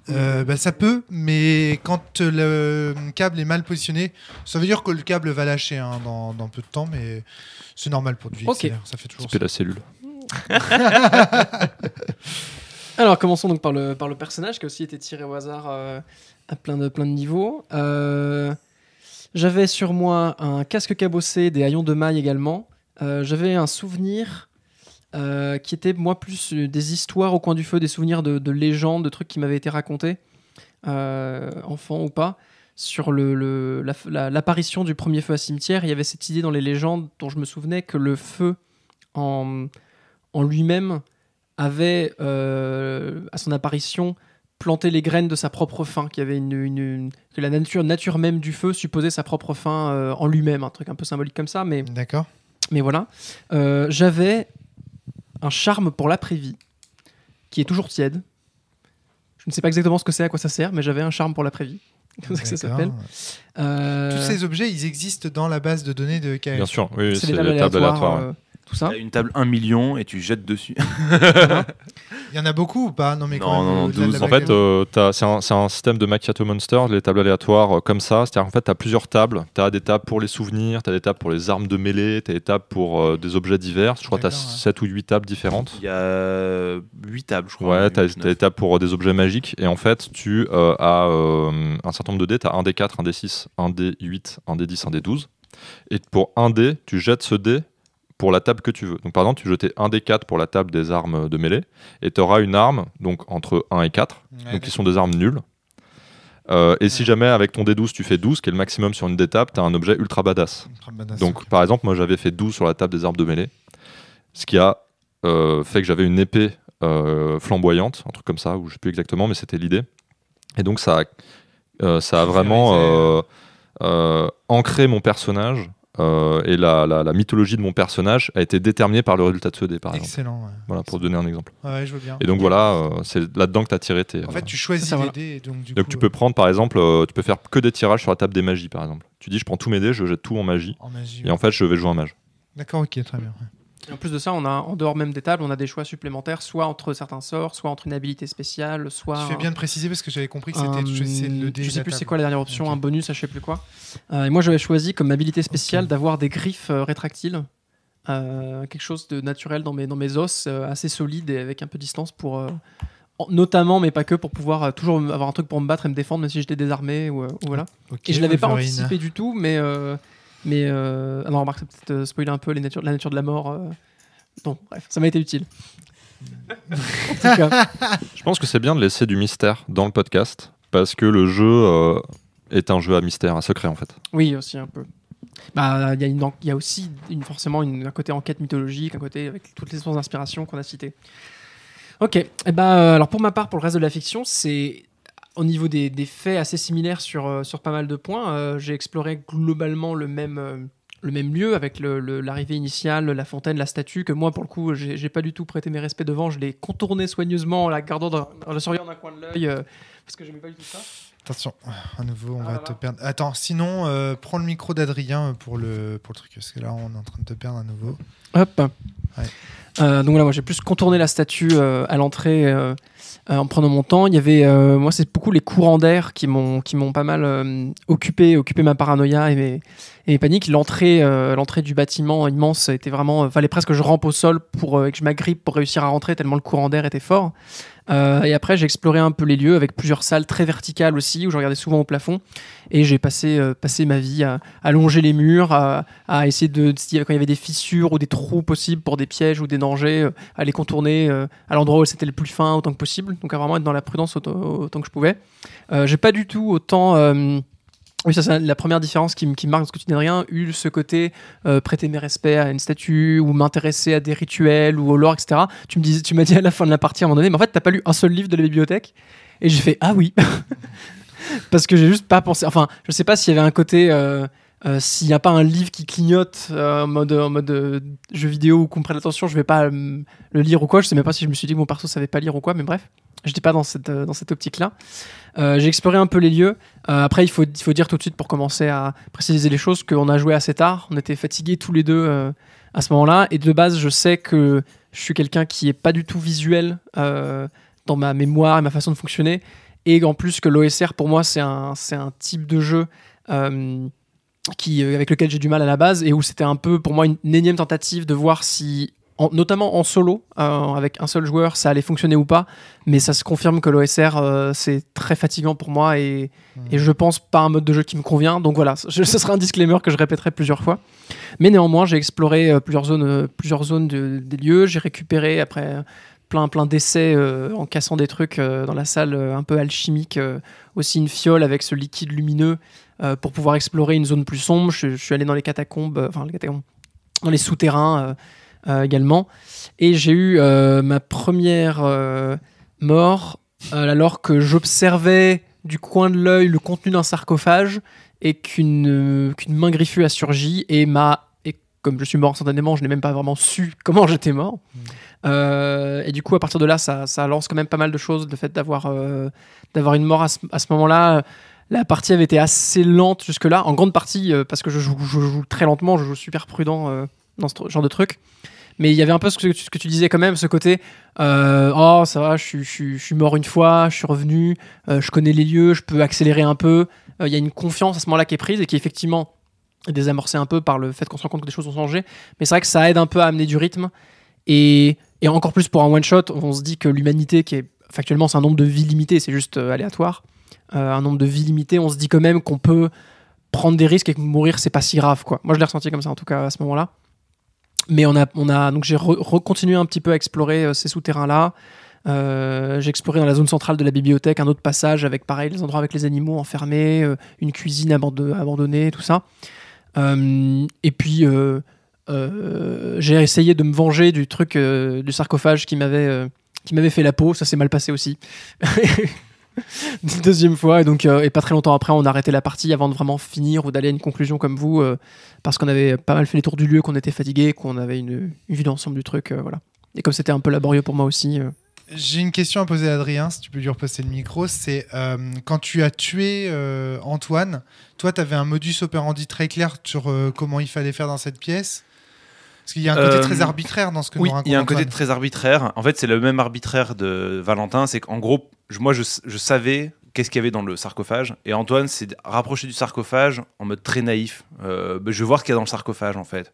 Bah, ça peut, mais quand le câble est mal positionné, ça veut dire que le câble va lâcher hein, dans peu de temps, mais c'est normal pour du
Ok.
XLR, ça fait toujours
C'est la cellule.
Alors, commençons donc par le personnage qui a aussi été tiré au hasard à plein de niveaux. J'avais sur moi un casque cabossé, des haillons de maille également. J'avais un souvenir qui était, moi, plus des histoires au coin du feu, des souvenirs de légendes, de trucs qui m'avaient été racontés, enfant ou pas. Sur l'apparition du premier feu à cimetière, il y avait cette idée dans les légendes dont je me souvenais que le feu en lui-même avait, à son apparition, planté les graines de sa propre fin, qu'il y avait que la nature même du feu supposait sa propre fin en lui-même, un truc un peu symbolique comme ça, mais
D'accord.
voilà. J'avais un charme pour l'après-vie, qui est toujours tiède. Je ne sais pas exactement ce que c'est, à quoi ça sert, mais j'avais un charme pour l'après-vie. C'est comme ça que ça
D'accord.
s'appelle.
Tous ces objets, ils existent dans la base de données de KF.
Bien sûr, oui,
c'est
c'est
les tables
les tables
aléatoires,
aléatoires. Ouais.
tout ça.
T'as une table 1 million et tu jettes dessus.
Il y en a beaucoup ou pas? Non, mais quand
Non,
même,
non,
au-delà de la
12.
En
baguette.
fait, c'est un système de Macchiato Monster, les tables aléatoires comme ça. C'est-à-dire qu'en fait, tu as plusieurs tables. Tu as des tables pour les souvenirs, tu as des tables pour les armes de mêlée, tu as des tables pour des objets divers. Je crois que tu as
D'accord, ouais.
7 ou 8 tables différentes.
Il y a 8 tables, je crois.
Ouais, tu as
8,
des tables pour des objets magiques. Et en fait, tu as un certain nombre de dés. Tu as un D4, un D6, un D8, un D10, un D12. Et pour un dé, tu jettes ce dé pour la table que tu veux. Donc par exemple, tu jetais un D4 pour la table des armes de mêlée, et tu auras une arme donc entre 1 et 4,
Ouais,
donc qui sont des armes nulles. Et si jamais avec ton D12 tu fais 12, qui est le maximum sur une des tables, tu as un objet ultra badass.
Ultra badass,
Donc
ok.
par exemple, moi j'avais fait 12 sur la table des armes de mêlée, ce qui a fait que j'avais une épée flamboyante, un truc comme ça, ou je sais plus exactement, mais c'était l'idée. Et donc ça a vraiment ancré mon personnage. Et la mythologie de mon personnage a été déterminée par le résultat de ce dé, par exemple.
Excellent. Ouais.
Voilà, pour te donner un exemple.
Ouais, je veux bien.
Et donc voilà, c'est là-dedans que tu as tiré tes...
En fait, tu choisis
Ça,
les
voilà.
dés et donc du
donc
coup,
tu peux prendre par exemple, tu peux faire que des tirages sur la table des magies, par exemple. Tu dis, je prends tous mes dés, je jette tout en magie,
en magie.
et en fait, je vais jouer un mage.
D'accord, ok, très bien.
Et en plus de ça, on a, en dehors même des tables, on a des choix supplémentaires, soit entre certains sorts, soit entre une habilité spéciale, soit...
Tu fais bien de préciser parce que j'avais compris que c'était tu choisissais le dé.
je
et
sais
la
plus c'est
table.
quoi la dernière option,
Ok.
un bonus, je sais plus quoi. Et moi j'avais choisi comme habilité spéciale d'avoir des griffes rétractiles, quelque chose de naturel dans mes os, assez solide et avec un peu de distance pour, notamment mais pas que, pour pouvoir toujours avoir un truc pour me battre et me défendre même si j'étais désarmé ou voilà.
Ok,
Et je l'avais pas
Wolverine.
anticipé du tout, mais alors remarque, c'est peut-être spoiler un peu la nature de la mort. Bon, bref, ça m'a été utile. En tout cas.
Je pense que c'est bien de laisser du mystère dans le podcast parce que le jeu est un jeu à mystère, à secret en fait.
Oui, aussi un peu. Bah, il y a aussi forcément un côté enquête mythologique, un côté avec toutes les sources d'inspiration qu'on a citées. Ok. Et alors pour ma part, pour le reste de la fiction, c'est au niveau des faits assez similaires sur pas mal de points. J'ai exploré globalement le même lieu avec l'arrivée initiale, la fontaine, la statue, que moi, pour le coup, j'ai pas du tout prêté mes respects devant. Je l'ai contourné soigneusement en la gardant en le surveillant d'un coin de l'œil parce que j'aimais pas du tout ça.
Attention, à nouveau, on va te perdre. Attends, sinon, prends le micro d'Adrien pour le truc, parce que là, on est en train de te perdre à nouveau.
Hop.
Ouais.
Donc là, moi, j'ai plus contourné la statue à l'entrée en prenant mon temps. Il y avait, moi, c'est beaucoup les courants d'air qui m'ont pas mal occupé ma paranoïa et mes paniques. L'entrée du bâtiment immense était vraiment, fallait presque que je rampe au sol et que je m'agrippe pour réussir à rentrer tellement le courant d'air était fort. Et après, j'ai exploré un peu les lieux avec plusieurs salles très verticales aussi, où je regardais souvent au plafond. Et j'ai passé ma vie à longer les murs, à essayer quand il y avait des fissures ou des trous possibles pour des pièges ou des dangers, à les contourner à l'endroit où c'était le plus fin autant que possible. Donc à vraiment être dans la prudence autant que je pouvais. J'ai pas du tout autant... Oui, ça c'est la première différence qui marque dans ce que tu dis de rien, eu ce côté prêter mes respects à une statue ou m'intéresser à des rituels ou au lore, etc. Tu m'as dit à la fin de la partie à un moment donné, mais en fait t'as pas lu un seul livre de la bibliothèque. Et j'ai fait ah oui parce que j'ai juste pas pensé. Enfin, je sais pas s'il y avait un côté s'il n'y a pas un livre qui clignote en mode jeu vidéo ou qu'on prenne attention, je vais pas le lire ou quoi. Je sais même pas si je me suis dit que mon perso savait pas lire ou quoi, mais bref, j'étais pas dans cette optique-là. J'ai exploré un peu les lieux. Après, il faut dire tout de suite pour commencer à préciser les choses qu'on a joué assez tard. On était fatigués tous les deux à ce moment-là. Et de base, je sais que je suis quelqu'un qui est pas du tout visuel dans ma mémoire et ma façon de fonctionner. Et en plus que l'OSR, pour moi, c'est un type de jeu avec lequel j'ai du mal à la base et où c'était un peu pour moi une énième tentative de voir si, notamment en solo, avec un seul joueur, ça allait fonctionner ou pas. Mais ça se confirme que l'OSR, c'est très fatigant pour moi et je pense pas un mode de jeu qui me convient. Donc voilà, ce sera un disclaimer que je répéterai plusieurs fois. Mais néanmoins, j'ai exploré plusieurs zones des lieux. J'ai récupéré après plein d'essais en cassant des trucs dans la salle un peu alchimique, aussi une fiole avec ce liquide lumineux pour pouvoir explorer une zone plus sombre. Je suis allé dans les catacombes, dans les souterrains également. Et j'ai eu ma première mort alors que j'observais du coin de l'œil le contenu d'un sarcophage et qu'une main griffue a surgi et comme je suis mort instantanément, je n'ai même pas vraiment su comment j'étais mort. Et du coup, à partir de là, ça lance quand même pas mal de choses. Le fait d'avoir une mort à ce moment-là, la partie avait été assez lente jusque-là, en grande partie parce que je joue très lentement, je joue super prudent dans ce genre de truc. Mais il y avait un peu ce que tu disais quand même, ce côté oh ça va, je suis mort une fois, je suis revenu, je connais les lieux, je peux accélérer un peu. Il y a une confiance à ce moment-là qui est prise et qui effectivement est désamorcée un peu par le fait qu'on se rend compte que des choses ont changé. Mais c'est vrai que ça aide un peu à amener du rythme. Et encore plus pour un one-shot, on se dit que l'humanité, qui est factuellement c'est un nombre de vies limité, c'est juste aléatoire, un nombre de vies limité, on se dit quand même qu'on peut prendre des risques et que mourir c'est pas si grave, quoi. Moi je l'ai ressenti comme ça en tout cas à ce moment-là. Mais donc j'ai continué un petit peu à explorer ces souterrains-là. J'ai exploré dans la zone centrale de la bibliothèque un autre passage avec pareil les endroits avec les animaux enfermés, une cuisine abandonnée, tout ça. Et puis j'ai essayé de me venger du truc du sarcophage qui m'avait fait la peau. Ça s'est mal passé aussi. Deuxième fois, et pas très longtemps après, on a arrêté la partie avant de vraiment finir ou d'aller à une conclusion comme vous, parce qu'on avait pas mal fait les tours du lieu, qu'on était fatigué, qu'on avait une vue d'ensemble du truc, voilà. Et comme c'était un peu laborieux pour moi aussi.
J'ai une question à poser à Adrien, si tu peux lui repasser le micro. C'est quand tu as tué Antoine, toi, tu avais un modus operandi très clair sur comment il fallait faire dans cette pièce. Parce qu'il y a un côté très arbitraire dans ce que nous raconte.
Oui, il y a un côté
Antoine.
très arbitraire. En fait, c'est le même arbitraire de Valentin. C'est qu'en gros, moi, je savais qu'est-ce qu'il y avait dans le sarcophage. Et Antoine s'est rapproché du sarcophage en mode très naïf. Je vais voir ce qu'il y a dans le sarcophage, en fait.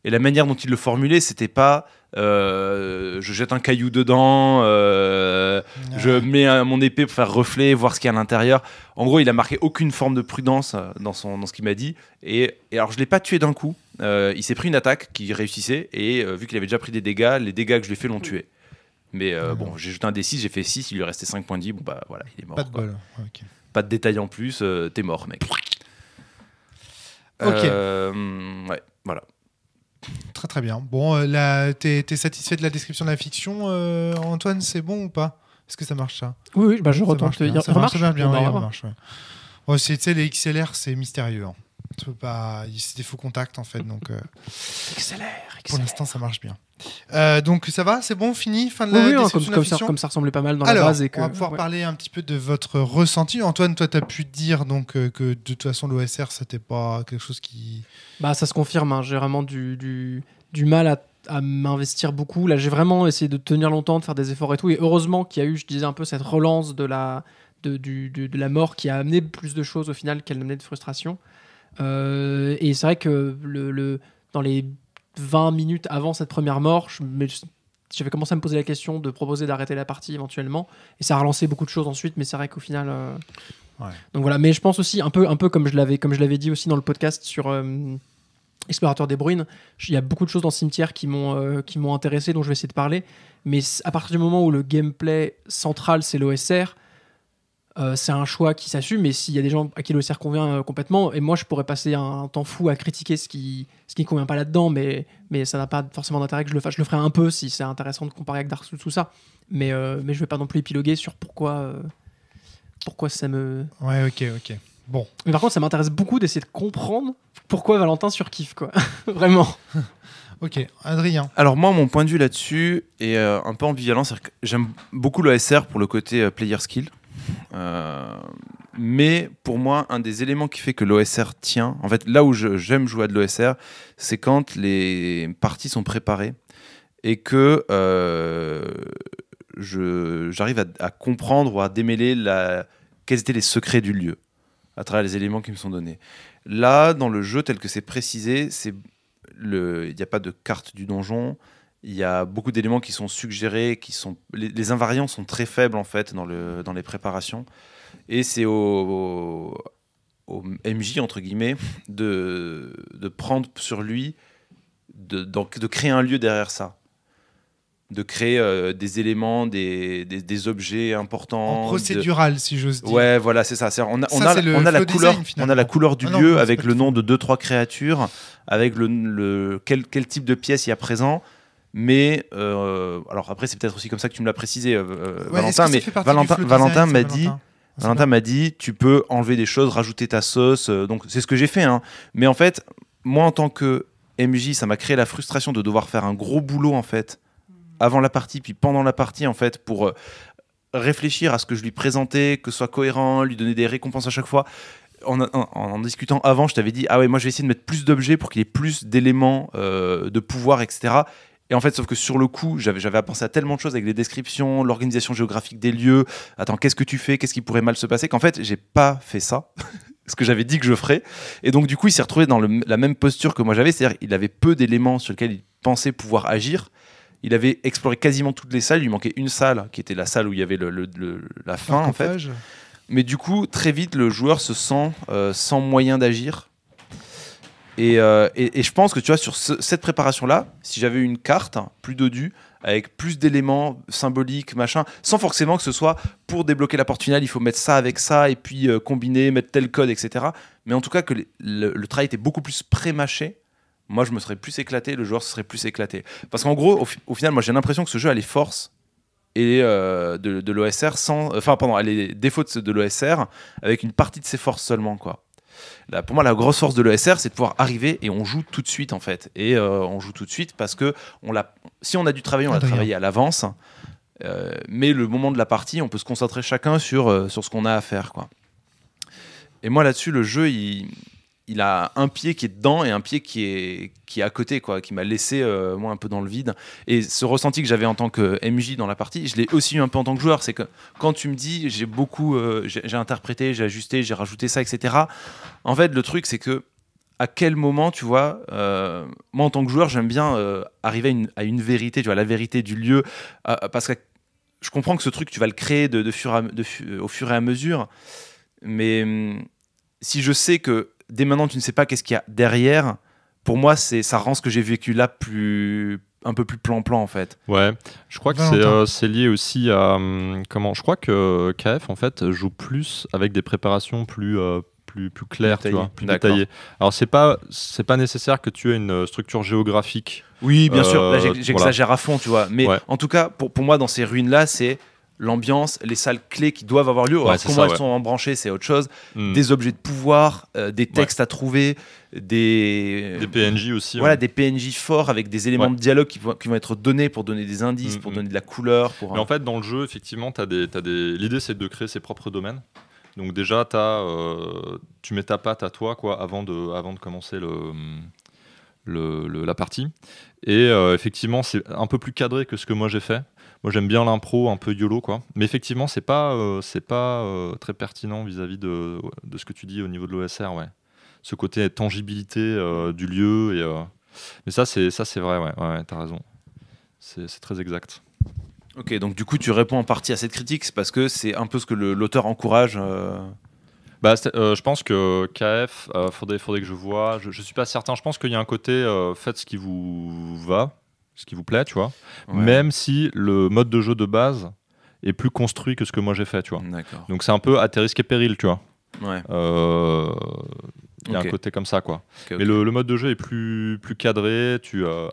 Et la manière dont il le formulait, c'était pas je jette un caillou dedans, je mets mon épée pour faire reflet, voir ce qu'il y a à l'intérieur. En gros, il a marqué aucune forme de prudence dans ce qu'il m'a dit. Et alors, je l'ai pas tué d'un coup. Il s'est pris une attaque qui réussissait et vu qu'il avait déjà pris des dégâts, les dégâts que je lui ai fait l'ont tué. Mais bon, j'ai jeté un D6, j'ai fait 6, il lui restait 5 points de vie. Bon, bah voilà, il est mort.
Pas de
quoi.
bol. Ouais, ok.
Pas de détails en plus, t'es mort, mec.
Ok.
Ouais, voilà.
Très très bien. Bon, là, t'es satisfait de la description de la fiction, Antoine, c'est bon ou pas? Est-ce que ça marche ça?
Oui, bah, je
Ça
retente.
marche bien,
Il
ça marche bien,
Bon, bah,
ouais,
on va
ça
voir.
marche, ouais. Oh, tu sais, les XLR, c'est mystérieux. Hein. Tu peux pas... C'est des faux contacts, en fait, donc
Accélère.
pour l'instant, ça marche bien. Donc, ça va? C'est bon? Fini? Fin de
Oui,
la
oui,
description de la fiction?
comme ça ressemblait pas mal dans
Alors,
la base. Et que,
on va pouvoir
ouais.
parler un petit peu de votre ressenti. Antoine, toi, tu as pu dire donc, que de toute façon, l'OSR, c'était pas quelque chose qui...
Bah, ça se confirme. Hein. J'ai vraiment du mal à m'investir beaucoup. Là, j'ai vraiment essayé de tenir longtemps, de faire des efforts et tout. Et heureusement qu'il y a eu, je disais un peu, cette relance de la mort qui a amené plus de choses au final qu'elle amenait de frustration. Et c'est vrai que dans les 20 minutes avant cette première mort, j'avais commencé à me poser la question de proposer d'arrêter la partie éventuellement. Et ça a relancé beaucoup de choses ensuite, mais c'est vrai qu'au final...
Ouais.
Donc voilà, mais je pense aussi, un peu comme je l'avais dit aussi dans le podcast sur Explorateur des Bruines, il y a beaucoup de choses dans Cimetière qui m'ont intéressé, dont je vais essayer de parler. Mais à partir du moment où le gameplay central, c'est l'OSR, c'est un choix qui s'assume, mais s'il y a des gens à qui l'OSR convient complètement, et moi je pourrais passer un temps fou à critiquer ce qui convient pas là-dedans, mais ça n'a pas forcément d'intérêt que je le fasse. Je le ferai un peu si c'est intéressant de comparer avec Dark Souls, tout ça, mais je vais pas non plus épiloguer sur pourquoi ça me...
Ouais, ok. Bon.
Mais par contre, ça m'intéresse beaucoup d'essayer de comprendre pourquoi Valentin surkiffe, quoi. Vraiment.
Ok, Adrien.
Alors moi, mon point de vue là-dessus est un peu ambivalent. C'est-à-dire que j'aime beaucoup l'OSR pour le côté player skill. Mais pour moi, un des éléments qui fait que l'OSR tient, en fait, là où j'aime jouer à de l'OSR, c'est quand les parties sont préparées et que j'arrive à comprendre ou à démêler quels étaient les secrets du lieu à travers les éléments qui me sont donnés. Là, dans le jeu tel que c'est précisé, il n'y a pas de carte du donjon. Il y a beaucoup d'éléments qui sont suggérés, les invariants sont très faibles en fait dans les préparations. Et c'est au MJ entre guillemets de prendre sur lui, de créer un lieu derrière ça, de créer des éléments, des objets importants.
En procédural, si j'ose dire.
Ouais, voilà, c'est ça. On a
c'est le
la
flow
couleur,
design, finalement.
on a la couleur du
Ah non,
lieu
non, c'est
avec
pas
le
le
nom de 2-3 créatures, avec quel type de pièce il y a présent. Mais alors après, c'est peut-être aussi comme ça que tu me l'as précisé, Valentin. Mais Valentin m'a dit, tu peux enlever des choses, rajouter ta sauce. Donc c'est ce que j'ai fait. Hein. Mais en fait, moi en tant que MJ, ça m'a créé la frustration de devoir faire un gros boulot en fait avant la partie, puis pendant la partie en fait pour réfléchir à ce que je lui présentais, que ce soit cohérent, lui donner des récompenses à chaque fois. En discutant avant, je t'avais dit ah ouais, moi je vais essayer de mettre plus d'objets pour qu'il y ait plus d'éléments de pouvoir, etc. Et en fait, sauf que sur le coup, j'avais à penser à tellement de choses avec les descriptions, l'organisation géographique des lieux. Attends, qu'est-ce que tu fais? Qu'est-ce qui pourrait mal se passer? Qu'en fait, j'ai pas fait ça. Ce que j'avais dit que je ferais. Et donc, du coup, il s'est retrouvé dans la même posture que moi j'avais. C'est-à-dire qu'il avait peu d'éléments sur lesquels il pensait pouvoir agir. Il avait exploré quasiment toutes les salles. Il lui manquait une salle, qui était la salle où il y avait la fin, en fait. Mais du coup, très vite, le joueur se sent sans moyen d'agir. Et je pense que tu vois, sur cette préparation-là, si j'avais une carte plus dodue, avec plus d'éléments symboliques, machin, sans forcément que ce soit pour débloquer la porte finale, il faut mettre ça avec ça, et puis combiner, mettre tel code, etc. Mais en tout cas, que le travail était beaucoup plus pré-mâché, moi je me serais plus éclaté, le joueur se serait plus éclaté. Parce qu'en gros, au final, moi j'ai l'impression que ce jeu a les forces et de l'OSR les défauts de l'OSR avec une partie de ses forces seulement, quoi. Là, pour moi, la grosse force de l'ESR, c'est de pouvoir arriver et on joue tout de suite en fait. Et on joue tout de suite parce que si on a du travail, on l'a travaillé à l'avance. Mais le moment de la partie, on peut se concentrer chacun sur ce qu'on a à faire, quoi. Et moi là-dessus, le jeu, il a un pied qui est dedans et un pied qui est à côté, quoi, qui m'a laissé moi un peu dans le vide. Et ce ressenti que j'avais en tant que MJ dans la partie, je l'ai aussi eu un peu en tant que joueur. C'est que quand tu me dis j'ai interprété, j'ai ajusté, j'ai rajouté ça, etc. En fait, le truc, c'est que à quel moment, tu vois, moi en tant que joueur, j'aime bien arriver à une vérité, tu vois, la vérité du lieu, parce que je comprends que ce truc, tu vas le créer au fur et à mesure. Mais si je sais que dès maintenant tu ne sais pas qu'est-ce qu'il y a derrière, pour moi ça rend ce que j'ai vécu là plus un peu plus plan-plan en fait.
Ouais, je crois que c'est lié aussi à je crois que KF en fait joue plus avec des préparations plus claires, tu vois, plus détaillées. Alors c'est pas nécessaire que tu aies une structure géographique.
Oui, bien sûr. Là j'exagère à fond, tu vois. Mais en tout cas, pour moi dans ces ruines là, c'est l'ambiance, les salles clés qui doivent avoir lieu. Alors comment elles sont embranchées, c'est autre chose. Des objets de pouvoir, des textes à trouver, des
PNJ aussi.
Voilà, des PNJ forts avec des éléments de dialogue qui vont être donnés pour donner des indices, pour donner de la couleur.
Mais en fait, dans le jeu, effectivement, l'idée, c'est de créer ses propres domaines. Donc déjà, tu mets ta patte à toi, quoi, avant de commencer la partie. Et effectivement, c'est un peu plus cadré que ce que moi j'ai fait. Moi, j'aime bien l'impro, un peu YOLO, quoi. Mais effectivement, c'est pas très pertinent vis-à-vis de ce que tu dis au niveau de l'OSR, ouais. Ce côté tangibilité du lieu. Mais ça, c'est vrai, ouais, t'as raison. C'est très exact.
Ok, donc du coup, tu réponds en partie à cette critique, c'est parce que c'est un peu ce que l'auteur encourage.
Je pense que KF, faudrait que je vois. Je suis pas certain. Je pense qu'il y a un côté faites ce qui vous va, ce qui vous plaît, tu vois. Ouais. Même si le mode de jeu de base est plus construit que ce que moi j'ai fait, tu vois.
D'accord.
Donc c'est un peu à tes risques et périls, tu vois.
Ouais.
Il y a un côté comme ça, quoi. Mais le mode de jeu est plus cadré.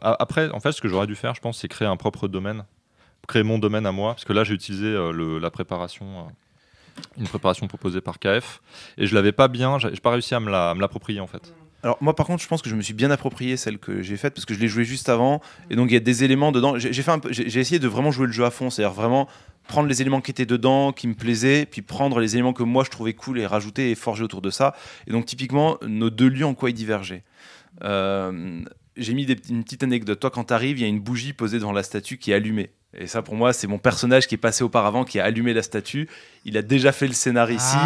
Après, en fait, ce que j'aurais dû faire, je pense, c'est créer un propre domaine. Créer mon domaine à moi. Parce que là, j'ai utilisé la préparation... une préparation proposée par KF. Et je l'avais pas bien... J'ai pas réussi à me l'approprier, en fait.
Alors moi par contre je pense que je me suis bien approprié celle que j'ai faite parce que je l'ai jouée juste avant et donc il y a des éléments dedans, j'ai essayé de vraiment jouer le jeu à fond, c'est-à-dire vraiment prendre les éléments qui étaient dedans, qui me plaisaient, puis prendre les éléments que moi je trouvais cool et rajouter et forger autour de ça. Et donc typiquement nos deux lieux en quoi ils divergeaient. J'ai mis une petite anecdote. Toi quand t'arrives, il y a une bougie posée devant la statue qui est allumée. Et ça pour moi c'est mon personnage qui est passé auparavant, qui a allumé la statue. Il a déjà fait le scénario ici,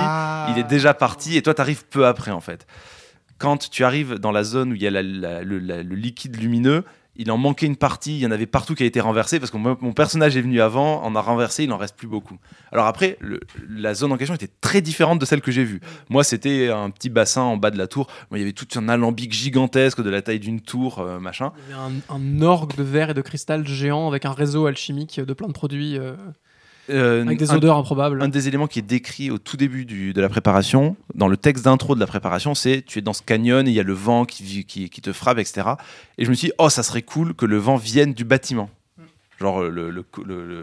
il est déjà parti et toi t'arrives peu après en fait. Quand tu arrives dans la zone où il y a le liquide lumineux, il en manquait une partie, il y en avait partout qui a été renversé parce que mon personnage est venu avant, en a renversé, il en reste plus beaucoup. Alors après, la zone en question était très différente de celle que j'ai vue. Moi, c'était un petit bassin en bas de la tour. Moi, il y avait tout un alambic gigantesque de la taille d'une tour, machin.
Il y avait un orgue de verre et de cristal géant avec un réseau alchimique de plein de produits... avec des odeurs improbables.
Un des éléments qui est décrit au tout début de la préparation, dans le texte d'intro de la préparation, c'est tu es dans ce canyon et il y a le vent qui te frappe, etc. Et je me suis dit, oh, ça serait cool que le vent vienne du bâtiment. Genre,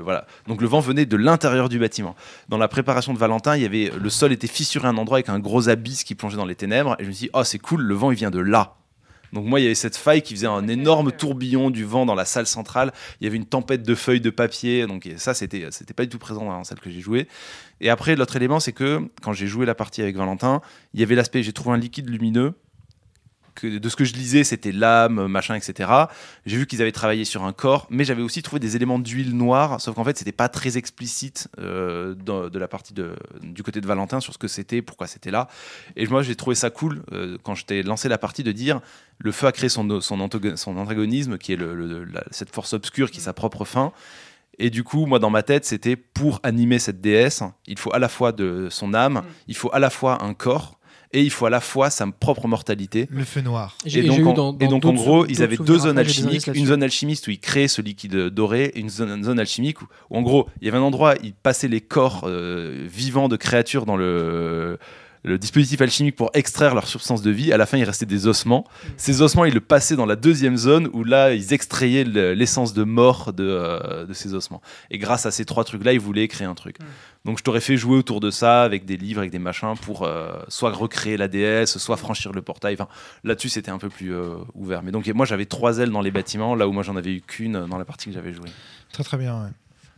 voilà. Donc le vent venait de l'intérieur du bâtiment. Dans la préparation de Valentin, le sol était fissuré à un endroit avec un gros abysse qui plongeait dans les ténèbres. Et je me suis dit, oh, c'est cool, le vent, il vient de là. Donc moi, il y avait cette faille qui faisait un énorme tourbillon du vent dans la salle centrale. Il y avait une tempête de feuilles de papier. Donc ça, c'était pas du tout présent dans celle que j'ai jouée. Et après, l'autre élément, c'est que quand j'ai joué la partie avec Valentin, il y avait l'aspect, j'ai trouvé un liquide lumineux. De ce que je lisais, c'était l'âme, machin, etc. J'ai vu qu'ils avaient travaillé sur un corps, mais j'avais aussi trouvé des éléments d'huile noire, sauf qu'en fait, c'était pas très explicite de la partie du côté de Valentin sur ce que c'était, pourquoi c'était là. Et moi, j'ai trouvé ça cool quand je t'ai lancé la partie de dire le feu a créé son antagonisme, qui est cette force obscure qui est sa propre fin. Et du coup, moi, dans ma tête, c'était pour animer cette déesse, il faut à la fois de son âme, il faut à la fois un corps. Et il faut à la fois sa propre mortalité.
Le feu noir.
Et donc en gros, ils avaient deux zones alchimiques. Une zone alchimiste où ils créaient ce liquide doré, et une zone alchimique où en gros, il y avait un endroit où ils passaient les corps vivants de créatures dans le dispositif alchimique pour extraire leur substance de vie. À la fin, il restait des ossements. Ces ossements, ils le passaient dans la deuxième zone où là, ils extrayaient l'essence de mort de ces ossements. Et grâce à ces trois trucs-là, ils voulaient créer un truc. Donc je t'aurais fait jouer autour de ça avec des livres, avec des machins pour soit recréer la déesse, soit franchir le portail. Enfin, là-dessus, c'était un peu plus ouvert. Mais donc moi, j'avais 3 ailes dans les bâtiments, là où moi, j'en avais eu qu'une dans la partie que j'avais jouée.
Très très bien, ouais.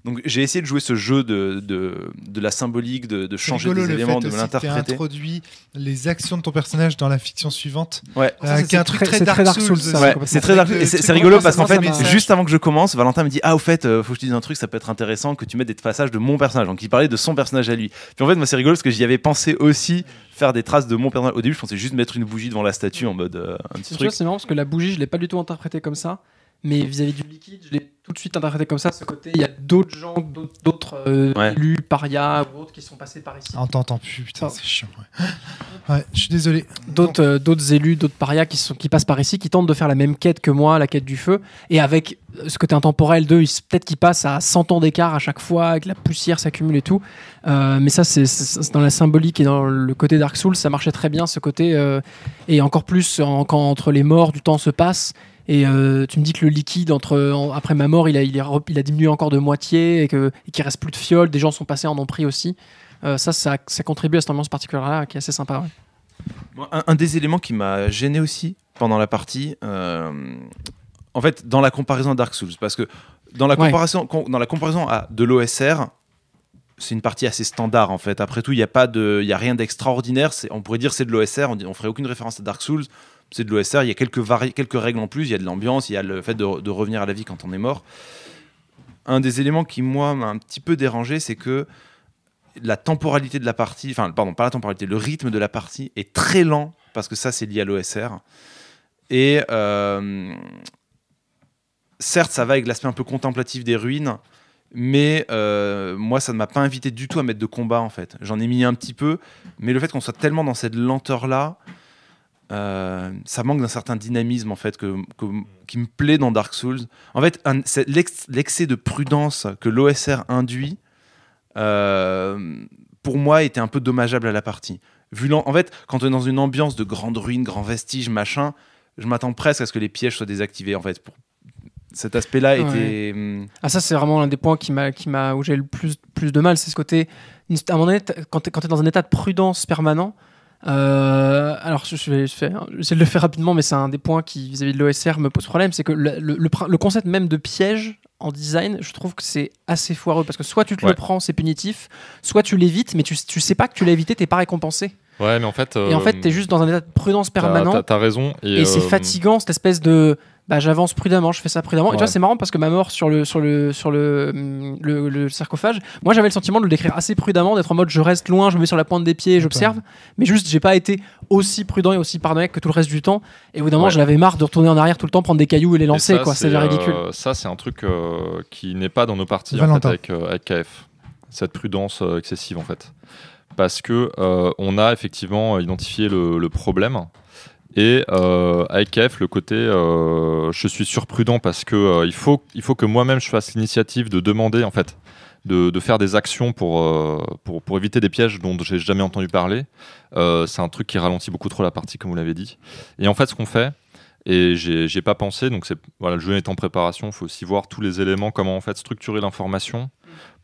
Donc j'ai essayé de jouer ce jeu de la symbolique, de changer des éléments, de l'interpréter.
Tu as introduit les actions de ton personnage dans la fiction suivante.
Ouais.
Avec un truc très Dark Souls.
C'est très Dark Souls. Et c'est rigolo parce qu'en fait, juste avant que je commence, Valentin me dit au fait, faut que je te dise un truc, ça peut être intéressant que tu mettes des passages de mon personnage. Donc il parlait de son personnage à lui. Puis en fait, moi c'est rigolo parce que j'y avais pensé aussi faire des traces de mon personnage. Au début, je pensais juste mettre une bougie devant la statue en mode un petit truc.
C'est marrant parce que la bougie, je l'ai pas du tout interprétée comme ça. Mais vis-à-vis du liquide, je l'ai tout de suite interprété comme ça, ce côté, il y a d'autres gens, d'autres élus, parias ou autres qui sont passés par ici.
On t'entend plus, putain, c'est chiant. Ouais, je suis désolé.
D'autres élus, d'autres parias qui passent par ici, qui tentent de faire la même quête que moi, la quête du feu, et avec ce côté intemporel d'eux, peut-être qu'ils passent à 100 ans d'écart à chaque fois, que la poussière s'accumule et tout. Mais ça, c'est dans la symbolique et dans le côté Dark Souls, ça marchait très bien, ce côté, et encore plus quand entre les morts, du temps se passe. Et tu me dis que le liquide après ma mort il a diminué encore de moitié et qu'il reste plus de fioles, des gens sont passés en ont pris aussi. Ça contribue à cette ambiance particulière là qui est assez sympa. Ouais.
Un des éléments qui m'a gêné aussi pendant la partie, en fait dans la comparaison à Dark Souls, parce que dans la comparaison de l'OSR, c'est une partie assez standard en fait. Après tout, il y a rien d'extraordinaire. On pourrait dire c'est de l'OSR, on ferait aucune référence à Dark Souls. C'est de l'OSR, il y a quelques règles en plus, il y a de l'ambiance, il y a le fait de revenir à la vie quand on est mort. Un des éléments qui, moi, m'a un petit peu dérangé, c'est que la temporalité de la partie, enfin, pardon, pas la temporalité, le rythme de la partie est très lent, parce que ça, c'est lié à l'OSR. Et certes, ça va avec l'aspect un peu contemplatif des ruines, mais moi, ça ne m'a pas invité du tout à mettre de combat, en fait. J'en ai mis un petit peu, mais le fait qu'on soit tellement dans cette lenteur-là, ça manque d'un certain dynamisme en fait qui me plaît dans Dark Souls. En fait, l'excès de prudence que l'OSR induit, pour moi, était un peu dommageable à la partie. En fait, quand on est dans une ambiance de grandes ruines, grands vestiges, machin, je m'attends presque à ce que les pièges soient désactivés. En fait, cet aspect-là était.
Ah, ça, c'est vraiment l'un des points où j'ai le plus de mal, c'est ce côté. À un moment donné, quand tu es dans un état de prudence permanent. Alors je vais essayer de le faire rapidement, mais c'est un des points qui vis-à-vis de l'OSR me pose problème, c'est que le concept même de piège en design, je trouve que c'est assez foireux, parce que soit tu te le prends, c'est punitif, soit tu l'évites, mais tu sais pas que tu l'as évité, t'es pas récompensé.
Ouais, mais en fait
t'es juste dans un état de prudence permanent.
T'as raison.
Et c'est fatigant, cette espèce de j'avance prudemment, je fais ça prudemment. Et tu vois, c'est marrant parce que ma mort sur le sarcophage, moi j'avais le sentiment de le décrire assez prudemment, d'être en mode je reste loin, je me mets sur la pointe des pieds, j'observe, mais juste j'ai pas été aussi prudent et aussi paranoïaque que tout le reste du temps. Et au bout d'un moment, je l'avais marre de retourner en arrière tout le temps, prendre des cailloux et les lancer, quoi. C'est ridicule.
Ça, c'est un truc qui n'est pas dans nos parties en fait, avec KF. Cette prudence excessive en fait. Parce que on a effectivement identifié le problème. Et avec KF, le côté je suis surprudent parce que il faut que moi-même je fasse l'initiative de demander en fait de faire des actions pour éviter des pièges dont j'ai jamais entendu parler. C'est un truc qui ralentit beaucoup trop la partie, comme vous l'avez dit. Et en fait, ce qu'on fait, et j'ai pas pensé, donc le jeu est en préparation, il faut aussi voir tous les éléments, comment en fait structurer l'information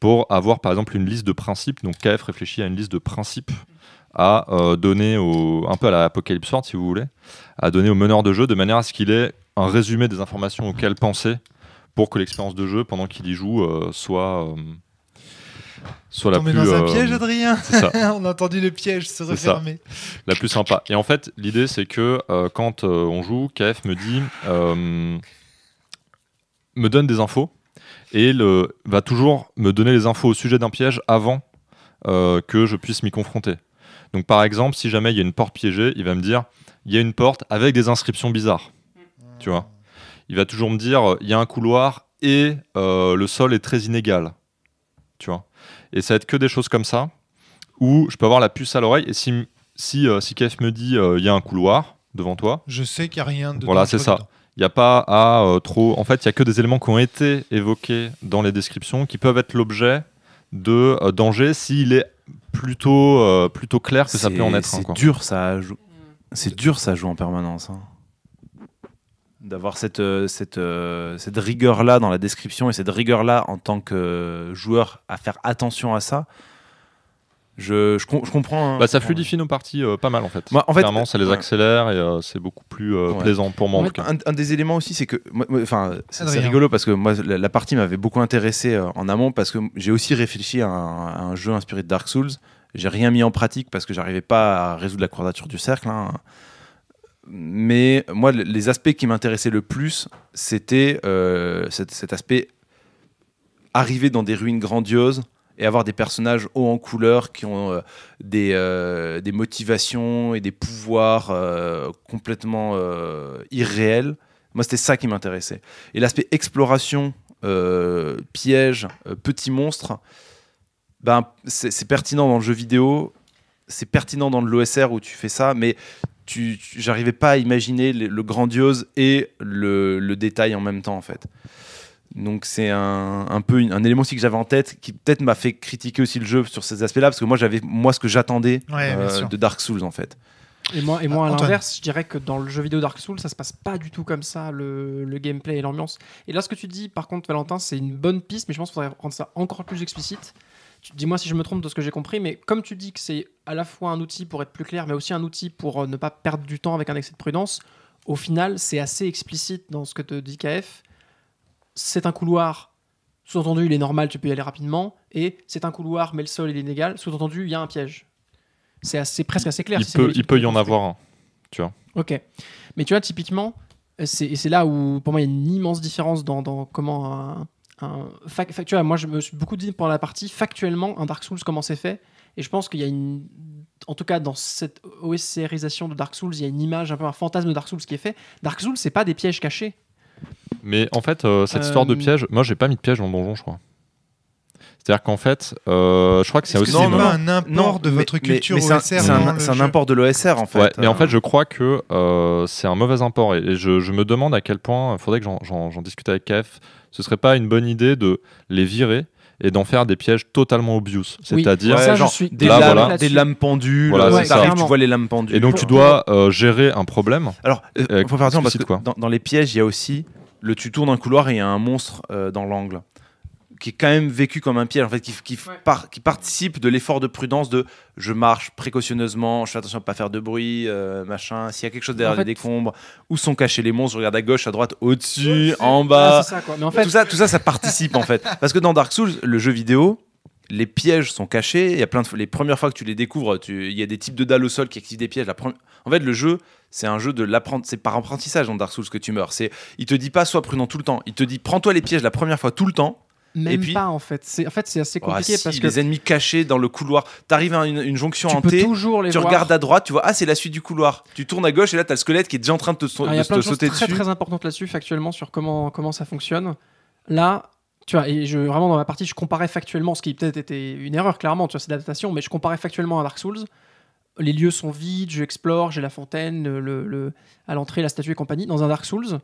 pour avoir par exemple une liste de principes. Donc KF réfléchit à une liste de principes à donner un peu à la Apocalypse Sword si vous voulez, à donner au meneur de jeu de manière à ce qu'il ait un résumé des informations auxquelles penser pour que l'expérience de jeu pendant qu'il y joue soit la plus...
dans un piège, Adrien.
On
a entendu le piège se refermer.
La plus sympa. Et en fait, l'idée c'est que quand on joue, KF me dit me donne des infos et va toujours me donner les infos au sujet d'un piège avant que je puisse m'y confronter. Donc par exemple, si jamais il y a une porte piégée, il va me dire il y a une porte avec des inscriptions bizarres. Tu vois. Il va toujours me dire il y a un couloir et le sol est très inégal. Tu vois. Et ça va être que des choses comme ça où je peux avoir la puce à l'oreille et si KF me dit il y a un couloir devant toi,
je sais qu'il n'y a rien de
voilà, c'est ça. Il n'y a pas à trop. En fait, il n'y a que des éléments qui ont été évoqués dans les descriptions qui peuvent être l'objet de danger s'il est plutôt clair que ça peut en être.
C'est dur, ça joue. C'est dur, ça joue en permanence. Hein. D'avoir cette rigueur-là dans la description et cette rigueur-là en tant que joueur à faire attention à ça. Je comprends.
Ça fluidifie nos parties pas mal en fait. Moi, clairement, ça les accélère et c'est beaucoup plus plaisant pour moi. En tout cas.
Un des éléments aussi, c'est que c'est rigolo parce que moi, la partie m'avait beaucoup intéressé en amont parce que j'ai aussi réfléchi à un jeu inspiré de Dark Souls. J'ai rien mis en pratique parce que j'arrivais pas à résoudre la quadrature du cercle. Hein. Mais moi, les aspects qui m'intéressaient le plus, c'était cet aspect arriver dans des ruines grandioses et avoir des personnages hauts en couleur qui ont des motivations et des pouvoirs complètement irréels. Moi, c'était ça qui m'intéressait. Et l'aspect exploration pièges, petits monstres, ben, c'est pertinent dans le jeu vidéo, c'est pertinent dans l'OSR où tu fais ça, mais j'arrivais pas à imaginer le grandiose et le détail en même temps, en fait. Donc c'est un peu un élément aussi que j'avais en tête qui peut-être m'a fait critiquer aussi le jeu sur ces aspects-là, parce que moi ce que j'attendais de Dark Souls, en fait.
Et moi à
Antoine.
l'inverse, je dirais que dans le jeu vidéo Dark Souls, ça se passe pas du tout comme ça, le gameplay et l'ambiance. Et là, ce que tu dis, par contre, Valentin, c'est une bonne piste, mais je pense qu'il faudrait rendre ça encore plus explicite. Dis-moi si je me trompe de ce que j'ai compris, mais comme tu dis que c'est à la fois un outil pour être plus clair, mais aussi un outil pour ne pas perdre du temps avec un excès de prudence, au final, c'est assez explicite dans ce que te dit KF. C'est un couloir, sous-entendu, il est normal, tu peux y aller rapidement, et c'est un couloir, mais le sol, il est inégal, sous-entendu, il y a un piège. C'est presque assez clair.
Il peut y en avoir un, tu vois.
Ok. Mais tu vois, typiquement, c'est là où, pour moi, il y a une immense différence dans comment tu vois, moi, je me suis beaucoup dit pendant la partie, factuellement, un Dark Souls, comment c'est fait. Et je pense qu'il y a en tout cas, dans cette OSCRisation de Dark Souls, il y a une image, un peu un fantasme de Dark Souls qui est fait. Dark Souls, c'est pas des pièges cachés.
Mais en fait, cette histoire de piège, moi, j'ai pas mis de piège dans le donjon, je crois. C'est-à-dire qu'en fait, je crois que c'est aussi...
C'est pas un import de votre culture
mais
OSR.
c'est un import de l'OSR, en fait.
Ouais, mais en fait, je crois que c'est un mauvais import. Et je me demande à quel point, il faudrait que j'en discute avec KF, ce serait pas une bonne idée de les virer et d'en faire des pièges totalement obvious. C'est-à-dire,
ça,
genre, des lames pendues,
voilà,
tu vois les lames pendues.
Et donc, tu dois gérer un problème.
Alors, il faut faire attention parce que
quoi.
dans les pièges, il y a aussi tu tournes un couloir et il y a un monstre dans l'angle qui est quand même vécu comme un piège, en fait, qui participe de l'effort de prudence de je marche précautionneusement, je fais attention à ne pas faire de bruit, machin. S'il y a quelque chose derrière les décombres, où sont cachés les monstres, je regarde à gauche, à droite, au-dessus, en bas.
C'est ça, quoi. Mais en fait...
tout ça participe, en fait. Parce que dans Dark Souls, le jeu vidéo, les pièges sont cachés. Il y a les premières fois que tu les découvres, il y a des types de dalles au sol qui activent des pièges. En fait, le jeu, c'est un jeu c'est par apprentissage dans Dark Souls que tu meurs. Il te dit pas sois prudent tout le temps. Il te dit prends-toi les pièges la première fois tout le temps.
Même
et puis,
pas, en fait. C'est assez compliqué parce que
les ennemis cachés dans le couloir. T'arrives à une jonction
tu
hantée.
peux toujours les
tu
voir.
Regardes à droite, tu vois, c'est la suite du couloir. Tu tournes à gauche et là, t'as le squelette qui est déjà en train de te sauter dessus.
Il y a plein de choses très importantes là-dessus, factuellement, sur comment ça fonctionne. Là, tu vois, et vraiment dans ma partie, je comparais factuellement, ce qui peut-être était une erreur, clairement, tu vois, c'est l'adaptation, mais je comparais factuellement à Dark Souls. Les lieux sont vides, je explore, j'ai la fontaine, à l'entrée, la statue et compagnie. Dans un Dark Souls,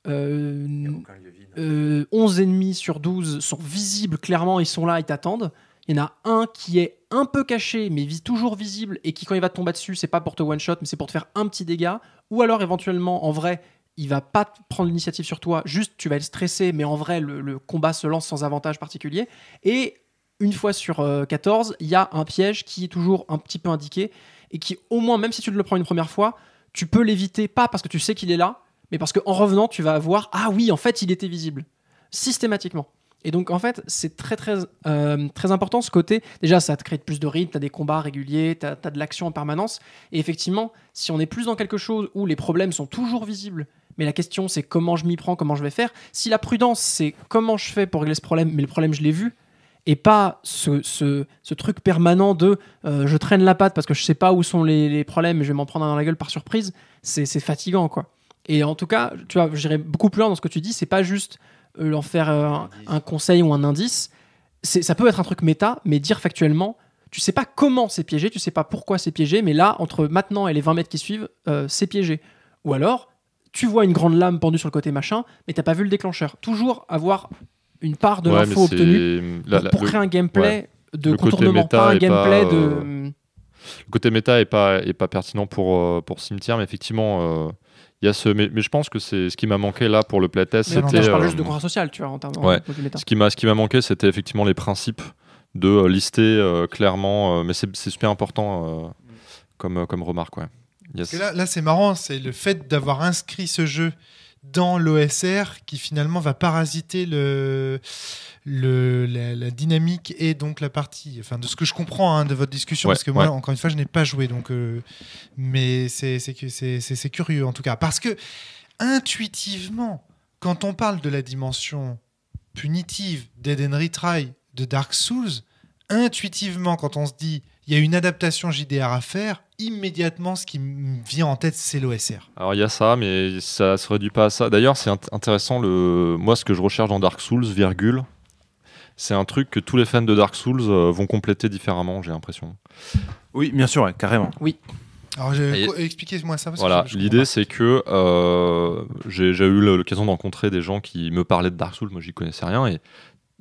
11 ennemis sur 12 sont visibles, clairement, ils sont là, ils t'attendent. Il y en a un qui est un peu caché, mais toujours visible, et qui, quand il va te tomber dessus, c'est pas pour te one-shot, mais c'est pour te faire un petit dégât. Ou alors, éventuellement, en vrai, il va pas prendre l'initiative sur toi, juste tu vas être stressé, mais en vrai, le combat se lance sans avantage particulier. Et une fois sur 14, il y a un piège qui est toujours un petit peu indiqué, et qui, au moins, même si tu le prends une première fois, tu peux l'éviter, pas parce que tu sais qu'il est là, mais parce qu'en revenant, tu vas voir, ah oui, en fait, il était visible, systématiquement. Et donc, en fait, c'est très, très, très important ce côté. Déjà, ça te crée plus de rythme, tu as des combats réguliers, tu as de l'action en permanence. Et effectivement, si on est plus dans quelque chose où les problèmes sont toujours visibles, mais la question, c'est comment je m'y prends, comment je vais faire. Si la prudence, c'est comment je fais pour régler ce problème, mais le problème, je l'ai vu, et pas ce truc permanent de je traîne la patte parce que je sais pas où sont les problèmes et je vais m'en prendre un dans la gueule par surprise, c'est fatigant, quoi. Et en tout cas, tu vois, j'irais beaucoup plus loin dans ce que tu dis, c'est pas juste en faire un conseil ou un indice, ça peut être un truc méta, mais dire factuellement, tu sais pas comment c'est piégé, tu sais pas pourquoi c'est piégé, mais là, entre maintenant et les 20 mètres qui suivent, c'est piégé. Ou alors, tu vois une grande lame pendue sur le côté machin, mais t'as pas vu le déclencheur. Toujours avoir une part de l'info obtenue pour créer un gameplay de contournement, pas un gameplay de...
Le côté méta est pas pertinent pour Cimetière, mais effectivement... il y a mais je pense que c'est ce qui m'a manqué là pour le playtest.
C'était, je parle juste de contrat social, tu vois, en termes de méta.
Ce qui m'a manqué, c'était effectivement les principes de lister clairement, mais c'est super important comme remarque. Ouais. Yes.
Là, c'est marrant, c'est le fait d'avoir inscrit ce jeu dans l'OSR qui finalement va parasiter la dynamique et donc la partie, enfin de ce que je comprends de votre discussion, parce que moi encore une fois je n'ai pas joué, donc mais c'est curieux en tout cas, parce que intuitivement quand on parle de la dimension punitive d'Eden Retry de Dark Souls, intuitivement, quand on se dit il y a une adaptation JDR à faire, immédiatement, ce qui me vient en tête, c'est l'OSR.
Alors il y a ça, mais ça se réduit pas à ça. D'ailleurs, c'est intéressant, moi ce que je recherche dans Dark Souls, virgule, c'est un truc que tous les fans de Dark Souls vont compléter différemment, j'ai l'impression.
Oui, bien sûr, ouais, carrément.
Alors, expliquez-moi ça. Parce
Voilà,
que je
l'idée
comprends
c'est que j'ai eu l'occasion de rencontrer des gens qui me parlaient de Dark Souls, moi j'y connaissais rien, et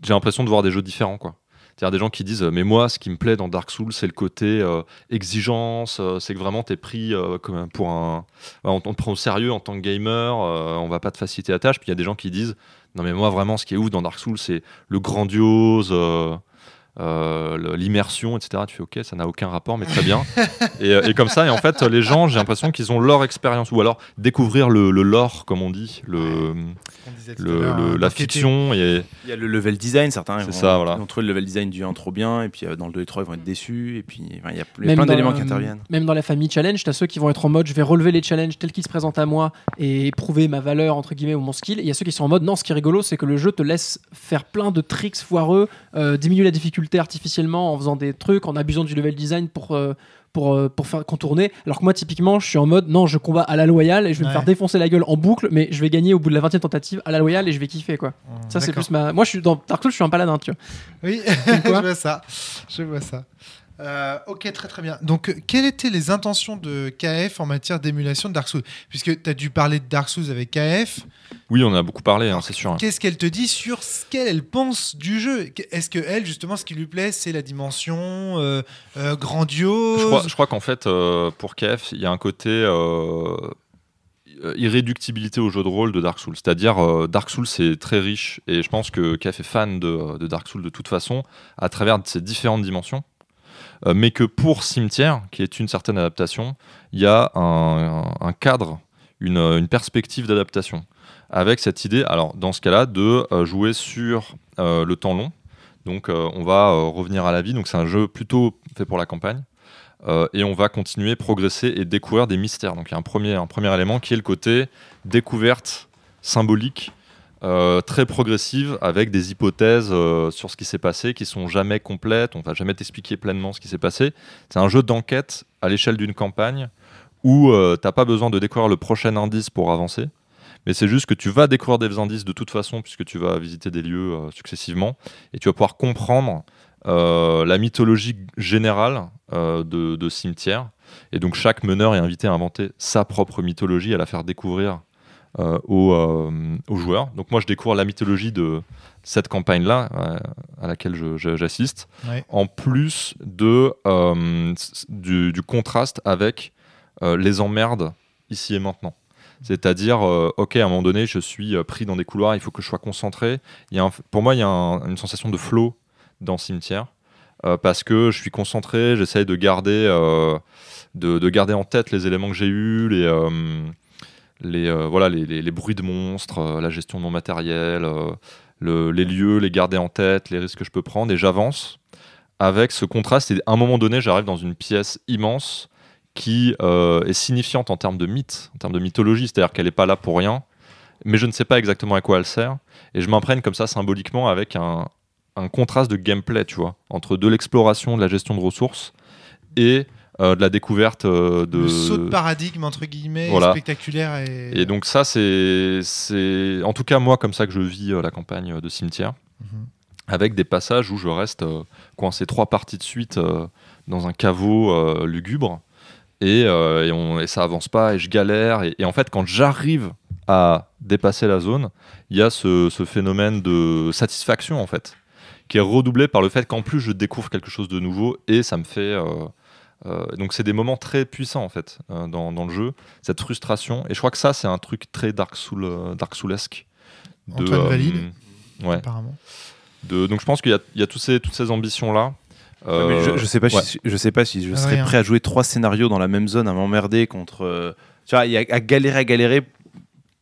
j'ai l'impression de voir des jeux différents, quoi. C'est-à-dire des gens qui disent mais moi ce qui me plaît dans Dark Souls c'est le côté exigence, c'est que vraiment t'es pris comme pour un... on te prend au sérieux en tant que gamer, on va pas te faciliter la tâche. Puis il y a des gens qui disent non mais moi vraiment ce qui est ouf dans Dark Souls c'est le grandiose, l'immersion, etc. Tu fais ok, ça n'a aucun rapport mais très bien. et comme ça, et en fait les gens j'ai l'impression qu'ils ont leur expérience, ou alors découvrir le lore comme on dit, la fiction. Et
il y a le level design, certains
c'est ça, voilà.
Ils vont trouver le level design du 1 trop bien, et puis dans le 2 et 3 ils vont être déçus, et puis il y a
Même
plein
dans
d'éléments qui interviennent.
Même dans la famille challenge, t'as ceux qui vont être en mode je vais relever les challenges tels qu'ils se présentent à moi et prouver ma valeur entre guillemets ou mon skill. Et il y a ceux qui sont en mode non, ce qui est rigolo c'est que le jeu te laisse faire plein de tricks foireux, diminuer la difficulté artificiellement en faisant des trucs, en abusant du level design pour faire contourner. Alors que moi typiquement je suis en mode non, je combats à la loyale et je vais me faire défoncer la gueule en boucle, mais je vais gagner au bout de la 20e tentative à la loyale et je vais kiffer quoi. Ça c'est plus ma... Moi je suis dans Dark Souls, je suis un paladin, tu vois.
Oui, je vois ça. Ok, très bien. Donc, quelles étaient les intentions de KF en matière d'émulation de Dark Souls ? Puisque tu as dû parler de Dark Souls avec KF.
oui, on a beaucoup parlé, c'est sûr.
Qu'est-ce qu'elle te dit sur ce qu'elle pense du jeu ? Est-ce que elle, justement, ce qui lui plaît, c'est la dimension grandiose ?
Je crois qu'en fait, pour KF, il y a un côté irréductibilité au jeu de rôle de Dark Souls. C'est-à-dire, Dark Souls, c'est très riche, et je pense que KF est fan de Dark Souls de toute façon, à travers ses différentes dimensions. Mais que pour Cimetière, qui est une certaine adaptation, il y a un cadre, une perspective d'adaptation, avec cette idée, alors dans ce cas-là, de jouer sur le temps long. Donc on va revenir à la vie, donc c'est un jeu plutôt fait pour la campagne, et on va continuer, progresser et découvrir des mystères. Donc il y a un premier élément qui est le côté découverte symbolique, très progressive, avec des hypothèses sur ce qui s'est passé qui sont jamais complètes. On va jamais t'expliquer pleinement ce qui s'est passé. C'est un jeu d'enquête à l'échelle d'une campagne où t'as pas besoin de découvrir le prochain indice pour avancer, mais c'est juste que tu vas découvrir des indices de toute façon puisque tu vas visiter des lieux successivement, et tu vas pouvoir comprendre la mythologie générale de Cimetière. Et donc chaque meneur est invité à inventer sa propre mythologie, à la faire découvrir aux joueurs. Donc moi je découvre la mythologie de cette campagne-là à laquelle j'assiste, en plus du contraste avec les emmerdes ici et maintenant. C'est-à-dire, ok, à un moment donné, je suis pris dans des couloirs, il faut que je sois concentré. Pour moi, il y a une sensation de flow dans Cimetière, parce que je suis concentré, j'essaye de garder en tête les éléments que j'ai eus, les bruits de monstres, la gestion non matérielle, les lieux, les garder en tête, les risques que je peux prendre, et j'avance avec ce contraste. Et à un moment donné, j'arrive dans une pièce immense qui est signifiante en termes de mythe, en termes de mythologie, c'est-à-dire qu'elle n'est pas là pour rien, mais je ne sais pas exactement à quoi elle sert, et je m'imprègne comme ça symboliquement avec un contraste de gameplay, tu vois, entre de l'exploration, de la gestion de ressources et de la découverte
le saut de paradigme entre guillemets,
voilà,
spectaculaire
et donc ça c'est en tout cas moi comme ça que je vis la campagne de Cimetière, avec des passages où je reste coincé 3 parties de suite dans un caveau lugubre, et ça avance pas et je galère, et en fait quand j'arrive à dépasser la zone, il y a ce phénomène de satisfaction en fait, qui est redoublé par le fait qu'en plus je découvre quelque chose de nouveau, et ça me fait donc c'est des moments très puissants en fait dans le jeu, cette frustration, et je crois que ça c'est un truc très Dark Soulesque.
Antoine valide,
ouais.
Apparemment.
Donc je pense qu'il y a toutes ces ambitions là.
Je sais pas si je serais prêt à jouer 3 scénarios dans la même zone, à m'emmerder contre. Tu vois, il y a à galérer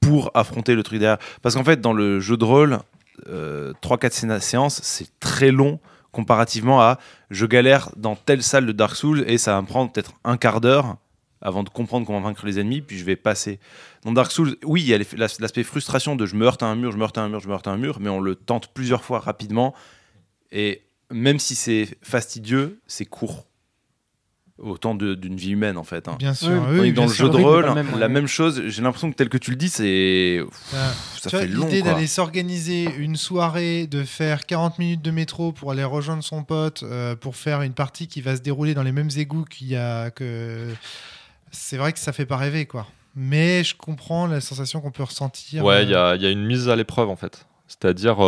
pour affronter le truc derrière. Parce qu'en fait, dans le jeu de rôle, 3-4 séances, c'est très long comparativement à je galère dans telle salle de Dark Souls et ça va me prendre peut-être un quart d'heure avant de comprendre comment vaincre les ennemis, puis je vais passer. Dans Dark Souls, oui, il y a l'aspect frustration de je me heurte à un mur, mais on le tente plusieurs fois rapidement, et même si c'est fastidieux, c'est court. Autant d'une vie humaine en fait. Hein.
Bien sûr.
Oui,
Oui,
Tandis que dans
bien
le
sûr.
jeu de
rythme
rôle,
est pas le même,
la
ouais.
même chose, j'ai l'impression que tel que tu le dis, c'est. Ça
Tu vois,
fait long.
l'idée
Quoi.
d'aller s'organiser une soirée, de faire 40 minutes de métro pour aller rejoindre son pote, pour faire une partie qui va se dérouler dans les mêmes égouts qu'il y a que. C'est vrai que ça fait pas rêver, quoi. Mais je comprends la sensation qu'on peut ressentir.
Ouais, il y a une mise à l'épreuve en fait. C'est-à-dire,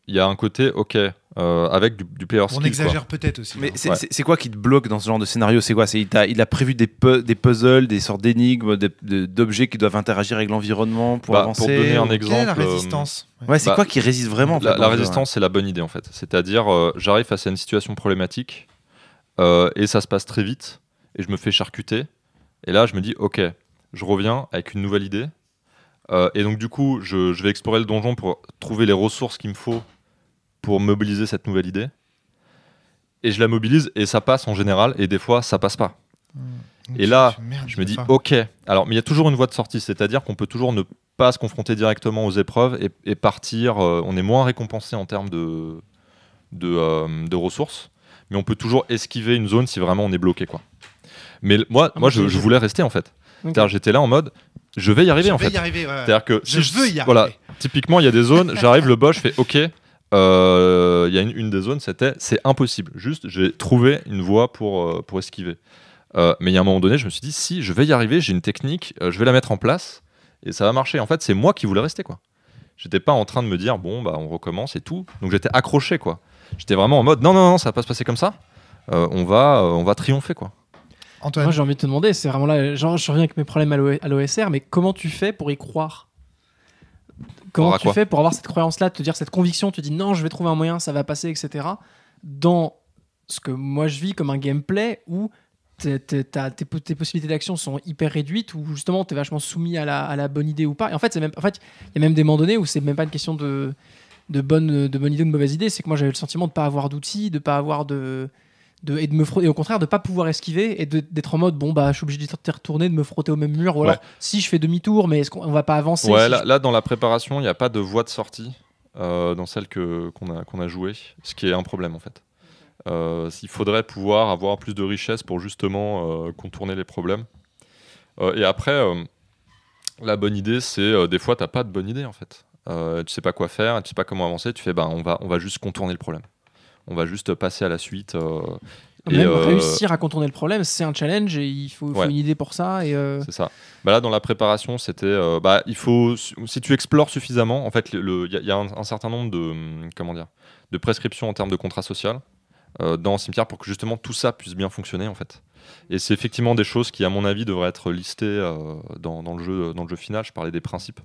il y a un côté, ok, avec du player
On
skill.
exagère peut-être aussi.
Mais
hein.
c'est
Ouais.
c'est quoi qui te bloque dans ce genre de scénario? C'est quoi? Il a prévu des puzzles, des sortes d'énigmes, d'objets qui doivent interagir avec l'environnement pour
Bah,
avancer.
pour donner un
ou-
exemple.
Quelle est la résistance
Ouais, c'est
Bah,
quoi qui résiste vraiment en fait,
La
dans le jeu,
résistance, c'est la bonne idée en fait. C'est-à-dire, j'arrive face à une situation problématique et ça se passe très vite et je me fais charcuter. Et là, je me dis, ok, je reviens avec une nouvelle idée. Et donc, du coup, je vais explorer le donjon pour trouver les ressources qu'il me faut pour mobiliser cette nouvelle idée. Et je la mobilise et ça passe en général. Et des fois, ça passe pas. Et là,
Merde,
Je me dis,
enfin,
ok. Alors, mais il y a toujours une voie de sortie. C'est-à-dire qu'on peut toujours ne pas se confronter directement aux épreuves et partir. On est moins récompensé en termes de ressources. Mais on peut toujours esquiver une zone si vraiment on est bloqué, quoi. Mais moi,
moi,
je voulais rester en fait.
Ok.
C'est-à-dire, j'étais là en mode, je vais y arriver
je
en
vais
fait.
y arriver. Ouais.
C'est-à-dire que
Je veux y
voilà,
arriver.
typiquement, il y a des zones, j'arrive, le boss, je fais OK. Il y a une des zones, c'est impossible. Juste, j'ai trouvé une voie pour esquiver. Mais il y a un moment donné, je me suis dit, si, je vais y arriver, j'ai une technique, je vais la mettre en place et ça va marcher. En fait, c'est moi qui voulais rester, quoi. J'étais pas en train de me dire, bon, bah, on recommence et tout. Donc j'étais accroché, quoi. J'étais vraiment en mode, non, ça va pas se passer comme ça. On va triompher, quoi.
Antoine,
Moi, j'ai envie de te demander, c'est vraiment là, genre, je reviens avec mes problèmes à l'OSR, mais comment tu fais pour y croire? Comment
Croire à
tu
quoi
fais pour avoir cette croyance-là, te dire cette conviction, tu dis non, je vais trouver un moyen, ça va passer, etc. Dans ce que moi je vis comme un gameplay où tes possibilités d'action sont hyper réduites, où justement tu es vachement soumis à la bonne idée ou pas. Et en fait, il y a même des moments donnés où c'est même pas une question de bonne idée ou de mauvaise idée, c'est que moi j'avais le sentiment de pas avoir d'outils, de pas avoir et de me frotter, et au contraire de pas pouvoir esquiver et d'être en mode bon bah je suis obligé de retourner, de me frotter au même mur, ou alors si je fais demi-tour, mais est-ce qu'on va pas avancer?
Ouais,
si
là, dans la préparation, il n'y a pas de voie de sortie dans celle qu'on a jouée, ce qui est un problème en fait. Il faudrait pouvoir avoir plus de richesse pour justement contourner les problèmes. Et après, la bonne idée, c'est des fois, tu n'as pas de bonne idée en fait. Tu sais pas quoi faire, tu sais pas comment avancer, tu fais bah, on va juste contourner le problème. On va juste passer à la suite.
même réussir à contourner le problème, c'est un challenge et il faut une idée pour ça. Et
c'est ça. Bah là, dans la préparation, c'était, il faut, si tu explores suffisamment, en fait, il y a un certain nombre de prescriptions en termes de contrat social dans le cimetière pour que justement tout ça puisse bien fonctionner en fait. Et c'est effectivement des choses qui, à mon avis, devraient être listées dans le jeu final. Je parlais des principes.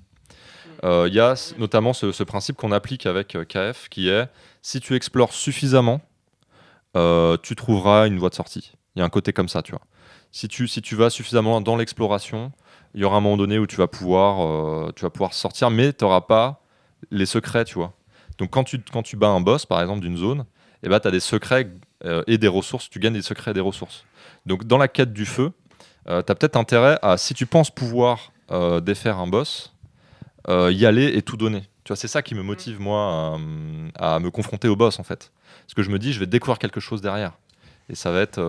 Il y a notamment ce principe qu'on applique avec KF qui est si tu explores suffisamment, tu trouveras une voie de sortie. Il y a un côté comme ça, tu vois. Si tu vas suffisamment dans l'exploration, il y aura un moment donné où tu vas pouvoir sortir, mais tu n'auras pas les secrets, tu vois. Donc quand tu bats un boss, par exemple, d'une zone, tu as des secrets et des ressources, tu gagnes des secrets et des ressources. Donc dans la quête du feu, tu as peut-être intérêt à, si tu penses pouvoir défaire un boss, y aller et tout donner. Tu vois, c'est ça qui me motive, moi, à me confronter au boss, en fait. Parce que je me dis, je vais découvrir quelque chose derrière. Et ça va être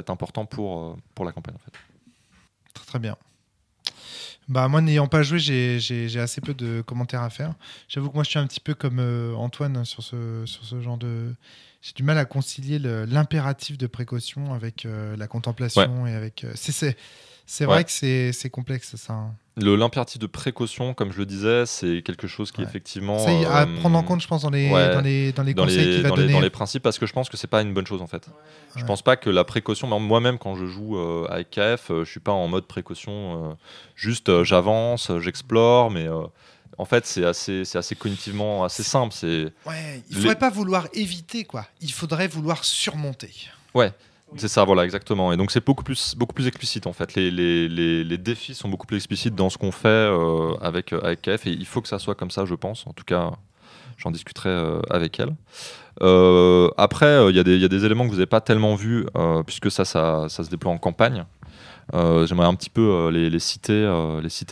important pour la campagne, en fait.
très très bien. Bah, moi, n'ayant pas joué, j'ai assez peu de commentaires à faire. J'avoue que moi, je suis un petit peu comme Antoine sur ce genre de... J'ai du mal à concilier l'impératif de précaution avec la contemplation et avec... C'est vrai que c'est complexe, ça. Hein.
L'impératif de précaution, comme je le disais, c'est quelque chose qui effectivement...
Ça, à prendre en compte, je pense, dans les conseils qu'il va donner.
Dans les principes, parce que je pense que c'est pas une bonne chose, en fait. Je pense pas que la précaution... Moi-même, quand je joue avec KF, je suis pas en mode précaution. Juste, j'avance, j'explore, mais... en fait, c'est assez cognitivement assez simple.
Il faudrait pas vouloir éviter, quoi. Il faudrait vouloir surmonter.
Ouais, c'est ça, voilà, exactement. Et donc, c'est beaucoup plus explicite, en fait. Les défis sont beaucoup plus explicites dans ce qu'on fait avec KF. Et il faut que ça soit comme ça, je pense. En tout cas, j'en discuterai avec elle. Après, il y a des éléments que vous n'avez pas tellement vus, puisque ça se déploie en campagne. J'aimerais un petit peu les citer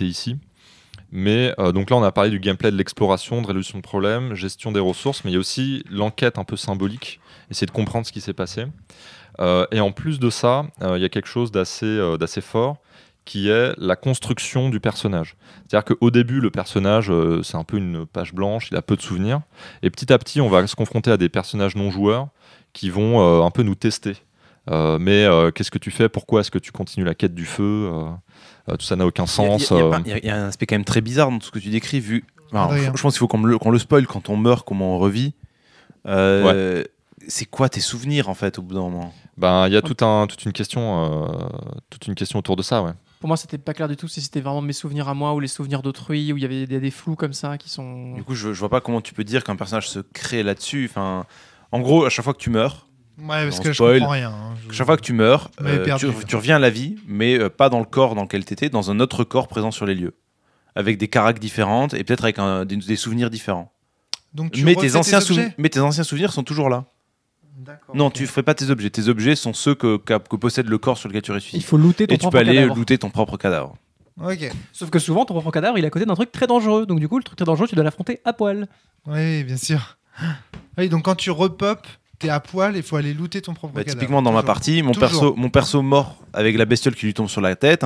ici. Mais donc là, on a parlé du gameplay, de l'exploration, de résolution de problèmes, gestion des ressources, mais il y a aussi l'enquête un peu symbolique, essayer de comprendre ce qui s'est passé. Et en plus de ça, il y a quelque chose d'assez fort, qui est la construction du personnage. C'est-à-dire qu'au début, le personnage, c'est un peu une page blanche, il a peu de souvenirs, et petit à petit, on va se confronter à des personnages non joueurs qui vont un peu nous tester. Qu'est-ce que tu fais? Pourquoi est-ce que tu continues la quête du feu? Tout ça n'a aucun sens.
Il y a un aspect quand même très bizarre dans tout ce que tu décris, vu. Alors, je pense qu'il faut qu'on le spoil quand on meurt, comment on revit. C'est quoi tes souvenirs en fait au bout d'un moment?
Il y a toute une question autour de ça, ouais.
Pour moi, c'était pas clair du tout si c'était vraiment mes souvenirs à moi ou les souvenirs d'autrui, où il y avait des flous comme ça qui sont.
Du coup, je vois pas comment tu peux dire qu'un personnage se crée là-dessus. Enfin, en gros, à chaque fois que tu meurs.
Ouais, parce
on
que
spoil.
je comprends rien. Hein.
Chaque fois que tu meurs,
perdu,
tu reviens à la vie, mais pas dans le corps dans lequel tu étais, dans un autre corps présent sur les lieux. Avec des caracs différentes et peut-être avec des souvenirs différents.
Donc tu
mais
refais
tes anciens souvenirs sont toujours là. Non, tu ne ferais pas tes objets. Tes objets sont ceux que possède le corps sur lequel tu ressuscites.
Il faut looter ton
et tu
propre
peux aller
cadavre.
looter ton propre cadavre.
Ok.
Sauf que souvent, ton propre cadavre, il est à côté d'un truc très dangereux. Donc du coup, le truc très dangereux, tu dois l'affronter à poil.
Oui, bien sûr. Oui, donc quand tu repop, t'es à poil et il faut aller looter ton propre cadavre.
Typiquement dans ma partie, mon perso mort avec la bestiole qui lui tombe sur la tête,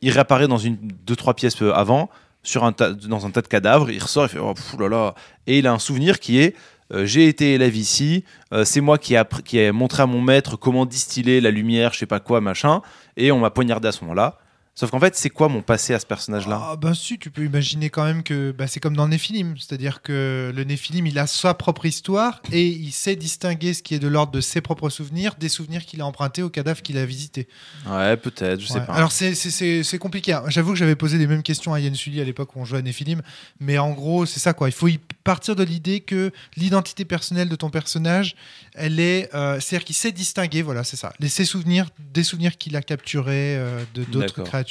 il réapparaît dans 2-3 pièces avant, dans un tas de cadavres, il ressort, il fait oh là là, et il a un souvenir qui est j'ai été élève ici, c'est moi qui ai montré à mon maître comment distiller la lumière, je sais pas quoi, machin, et on m'a poignardé à ce moment-là. Sauf qu'en fait, c'est quoi mon passé à ce personnage-là?
Ah bah si, tu peux imaginer quand même que c'est comme dans le Néphilim, c'est-à-dire que le Néphilim, il a sa propre histoire et il sait distinguer ce qui est de l'ordre de ses propres souvenirs des souvenirs qu'il a empruntés au cadavre qu'il a visité.
Ouais, peut-être, je sais pas.
Alors c'est compliqué. Hein. J'avoue que j'avais posé les mêmes questions à Yann Sully à l'époque où on jouait à Néphilim, mais en gros, c'est ça quoi. Il faut y partir de l'idée que l'identité personnelle de ton personnage, elle est, c'est-à-dire qu'il sait distinguer, voilà, c'est ça, ses souvenirs des souvenirs qu'il a capturés de d'autres créatures.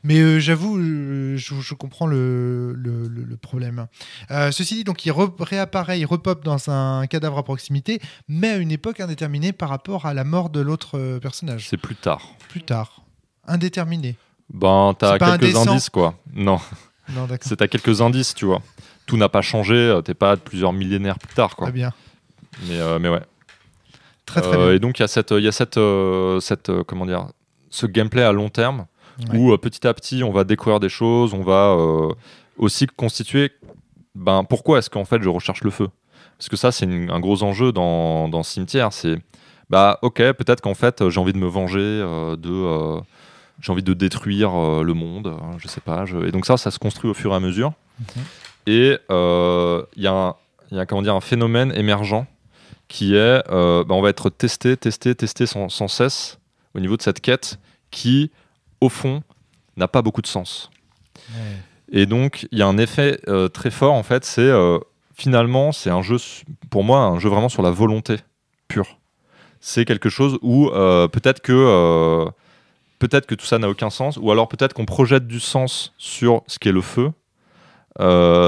Mais j'avoue, je comprends le problème. Ceci dit, donc il réapparaît, il repop dans un cadavre à proximité, mais à une époque indéterminée par rapport à la mort de l'autre personnage.
C'est plus tard.
Plus tard. Indéterminé.
T'as quelques indices, quoi. Non,
d'accord.
t'as quelques indices, tu vois. Tout n'a pas changé, t'es pas plusieurs millénaires plus tard, quoi.
Très bien.
Mais ouais.
Très bien.
Et donc il y a cette comment dire, ce gameplay à long terme. Ouais. Où petit à petit on va découvrir des choses, on va aussi constituer pourquoi est-ce qu'en fait je recherche le feu, parce que ça c'est un gros enjeu dans Cimetière, c'est ok, peut-être qu'en fait j'ai envie de me venger j'ai envie de détruire le monde, je sais pas, et donc ça se construit au fur et à mesure. Et il y a un phénomène émergent qui est on va être testé sans cesse au niveau de cette quête qui au fond, n'a pas beaucoup de sens. Ouais. Et donc, il y a un effet très fort, en fait, c'est finalement, c'est un jeu, pour moi, un jeu vraiment sur la volonté pure. C'est quelque chose où peut-être que tout ça n'a aucun sens, ou alors peut-être qu'on projette du sens sur ce qu'est le feu,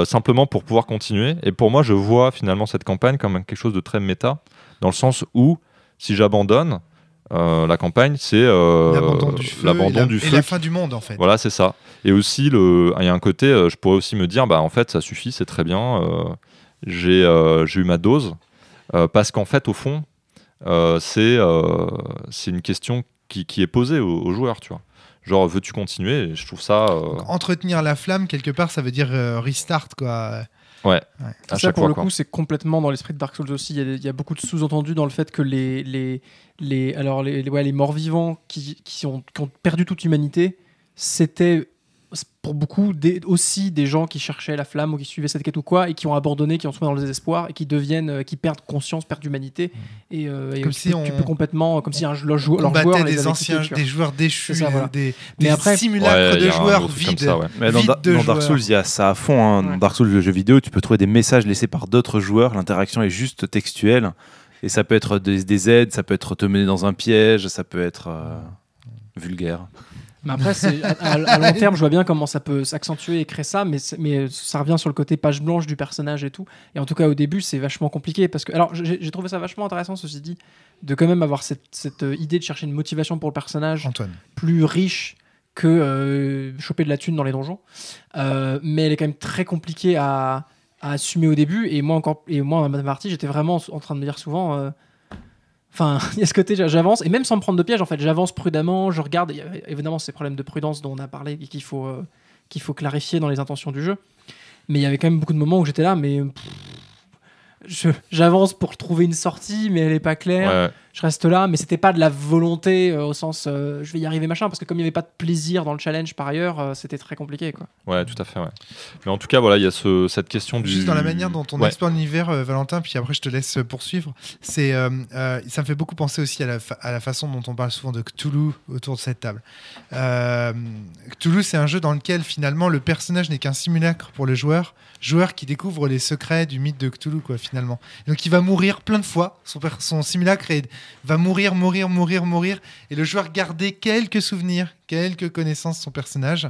simplement pour pouvoir continuer. Et pour moi, je vois finalement cette campagne comme quelque chose de très méta, dans le sens où, si j'abandonne, la campagne, c'est
l'abandon du feu,
et
la fin du monde en fait.
Voilà, c'est ça. Et aussi, il y a un côté, je pourrais aussi me dire, en fait, ça suffit, c'est très bien. J'ai eu ma dose, parce qu'en fait, au fond, c'est une question qui est posée aux joueurs, tu vois. Genre, veux-tu continuer? Et je trouve ça.
Entretenir la flamme quelque part, ça veut dire restart, quoi.
Ouais.
Ça, pour le coup, c'est complètement dans l'esprit de Dark Souls aussi. Il y a beaucoup de sous-entendus dans le fait que les morts-vivants qui ont perdu toute humanité, c'était pour beaucoup aussi des gens qui cherchaient la flamme ou qui suivaient cette quête ou quoi, et qui ont abandonné, qui ont tombé dans le désespoir et qui perdent conscience, perdent d'humanité. Et
comme
tu peux complètement, comme si leur joueur
des joueurs déchus,
ça, voilà.
des simulacres de joueurs vides.
Ça, ouais. Mais dans Dark Souls, il y a ça à fond. Hein. Ouais. Dans Dark Souls, le jeu vidéo, tu peux trouver des messages laissés par d'autres joueurs. L'interaction est juste textuelle. Et ça peut être des aides, ça peut être te mener dans un piège, ça peut être vulgaire.
Mais après, à long terme, je vois bien comment ça peut s'accentuer et créer ça, mais ça revient sur le côté page blanche du personnage et tout. Et en tout cas, au début, c'est vachement compliqué. Parce que, alors, j'ai trouvé ça vachement intéressant, ceci dit, de quand même avoir cette idée de chercher une motivation pour le personnage,
Antoine,
plus riche que choper de la thune dans les donjons. Mais elle est quand même très compliquée à assumer au début. Et moi, dans ma partie, j'étais vraiment en train de me dire souvent... Enfin, il y a ce côté, j'avance, et même sans me prendre de piège, en fait, j'avance prudemment, je regarde. Il y a évidemment ces problèmes de prudence dont on a parlé et qu'il faut clarifier dans les intentions du jeu. Mais il y avait quand même beaucoup de moments où j'étais là, mais j'avance pour trouver une sortie, mais elle est pas claire.
Ouais.
Je reste là, mais c'était pas de la volonté au sens je vais y arriver machin, parce que comme il y avait pas de plaisir dans le challenge par ailleurs, c'était très compliqué, quoi.
Ouais, tout à fait. Ouais. Mais en tout cas, voilà, il y a cette question du.
Juste dans la manière dont on
Ouais.
explore l'univers, Valentin, puis après je te laisse poursuivre. Ça me fait beaucoup penser aussi à la façon dont on parle souvent de Cthulhu autour de cette table. Cthulhu, c'est un jeu dans lequel finalement le personnage n'est qu'un simulacre pour le joueur qui découvre les secrets du mythe de Cthulhu, quoi, finalement. Et donc il va mourir plein de fois, son simulacre va mourir, et le joueur garder quelques souvenirs, quelques connaissances de son personnage,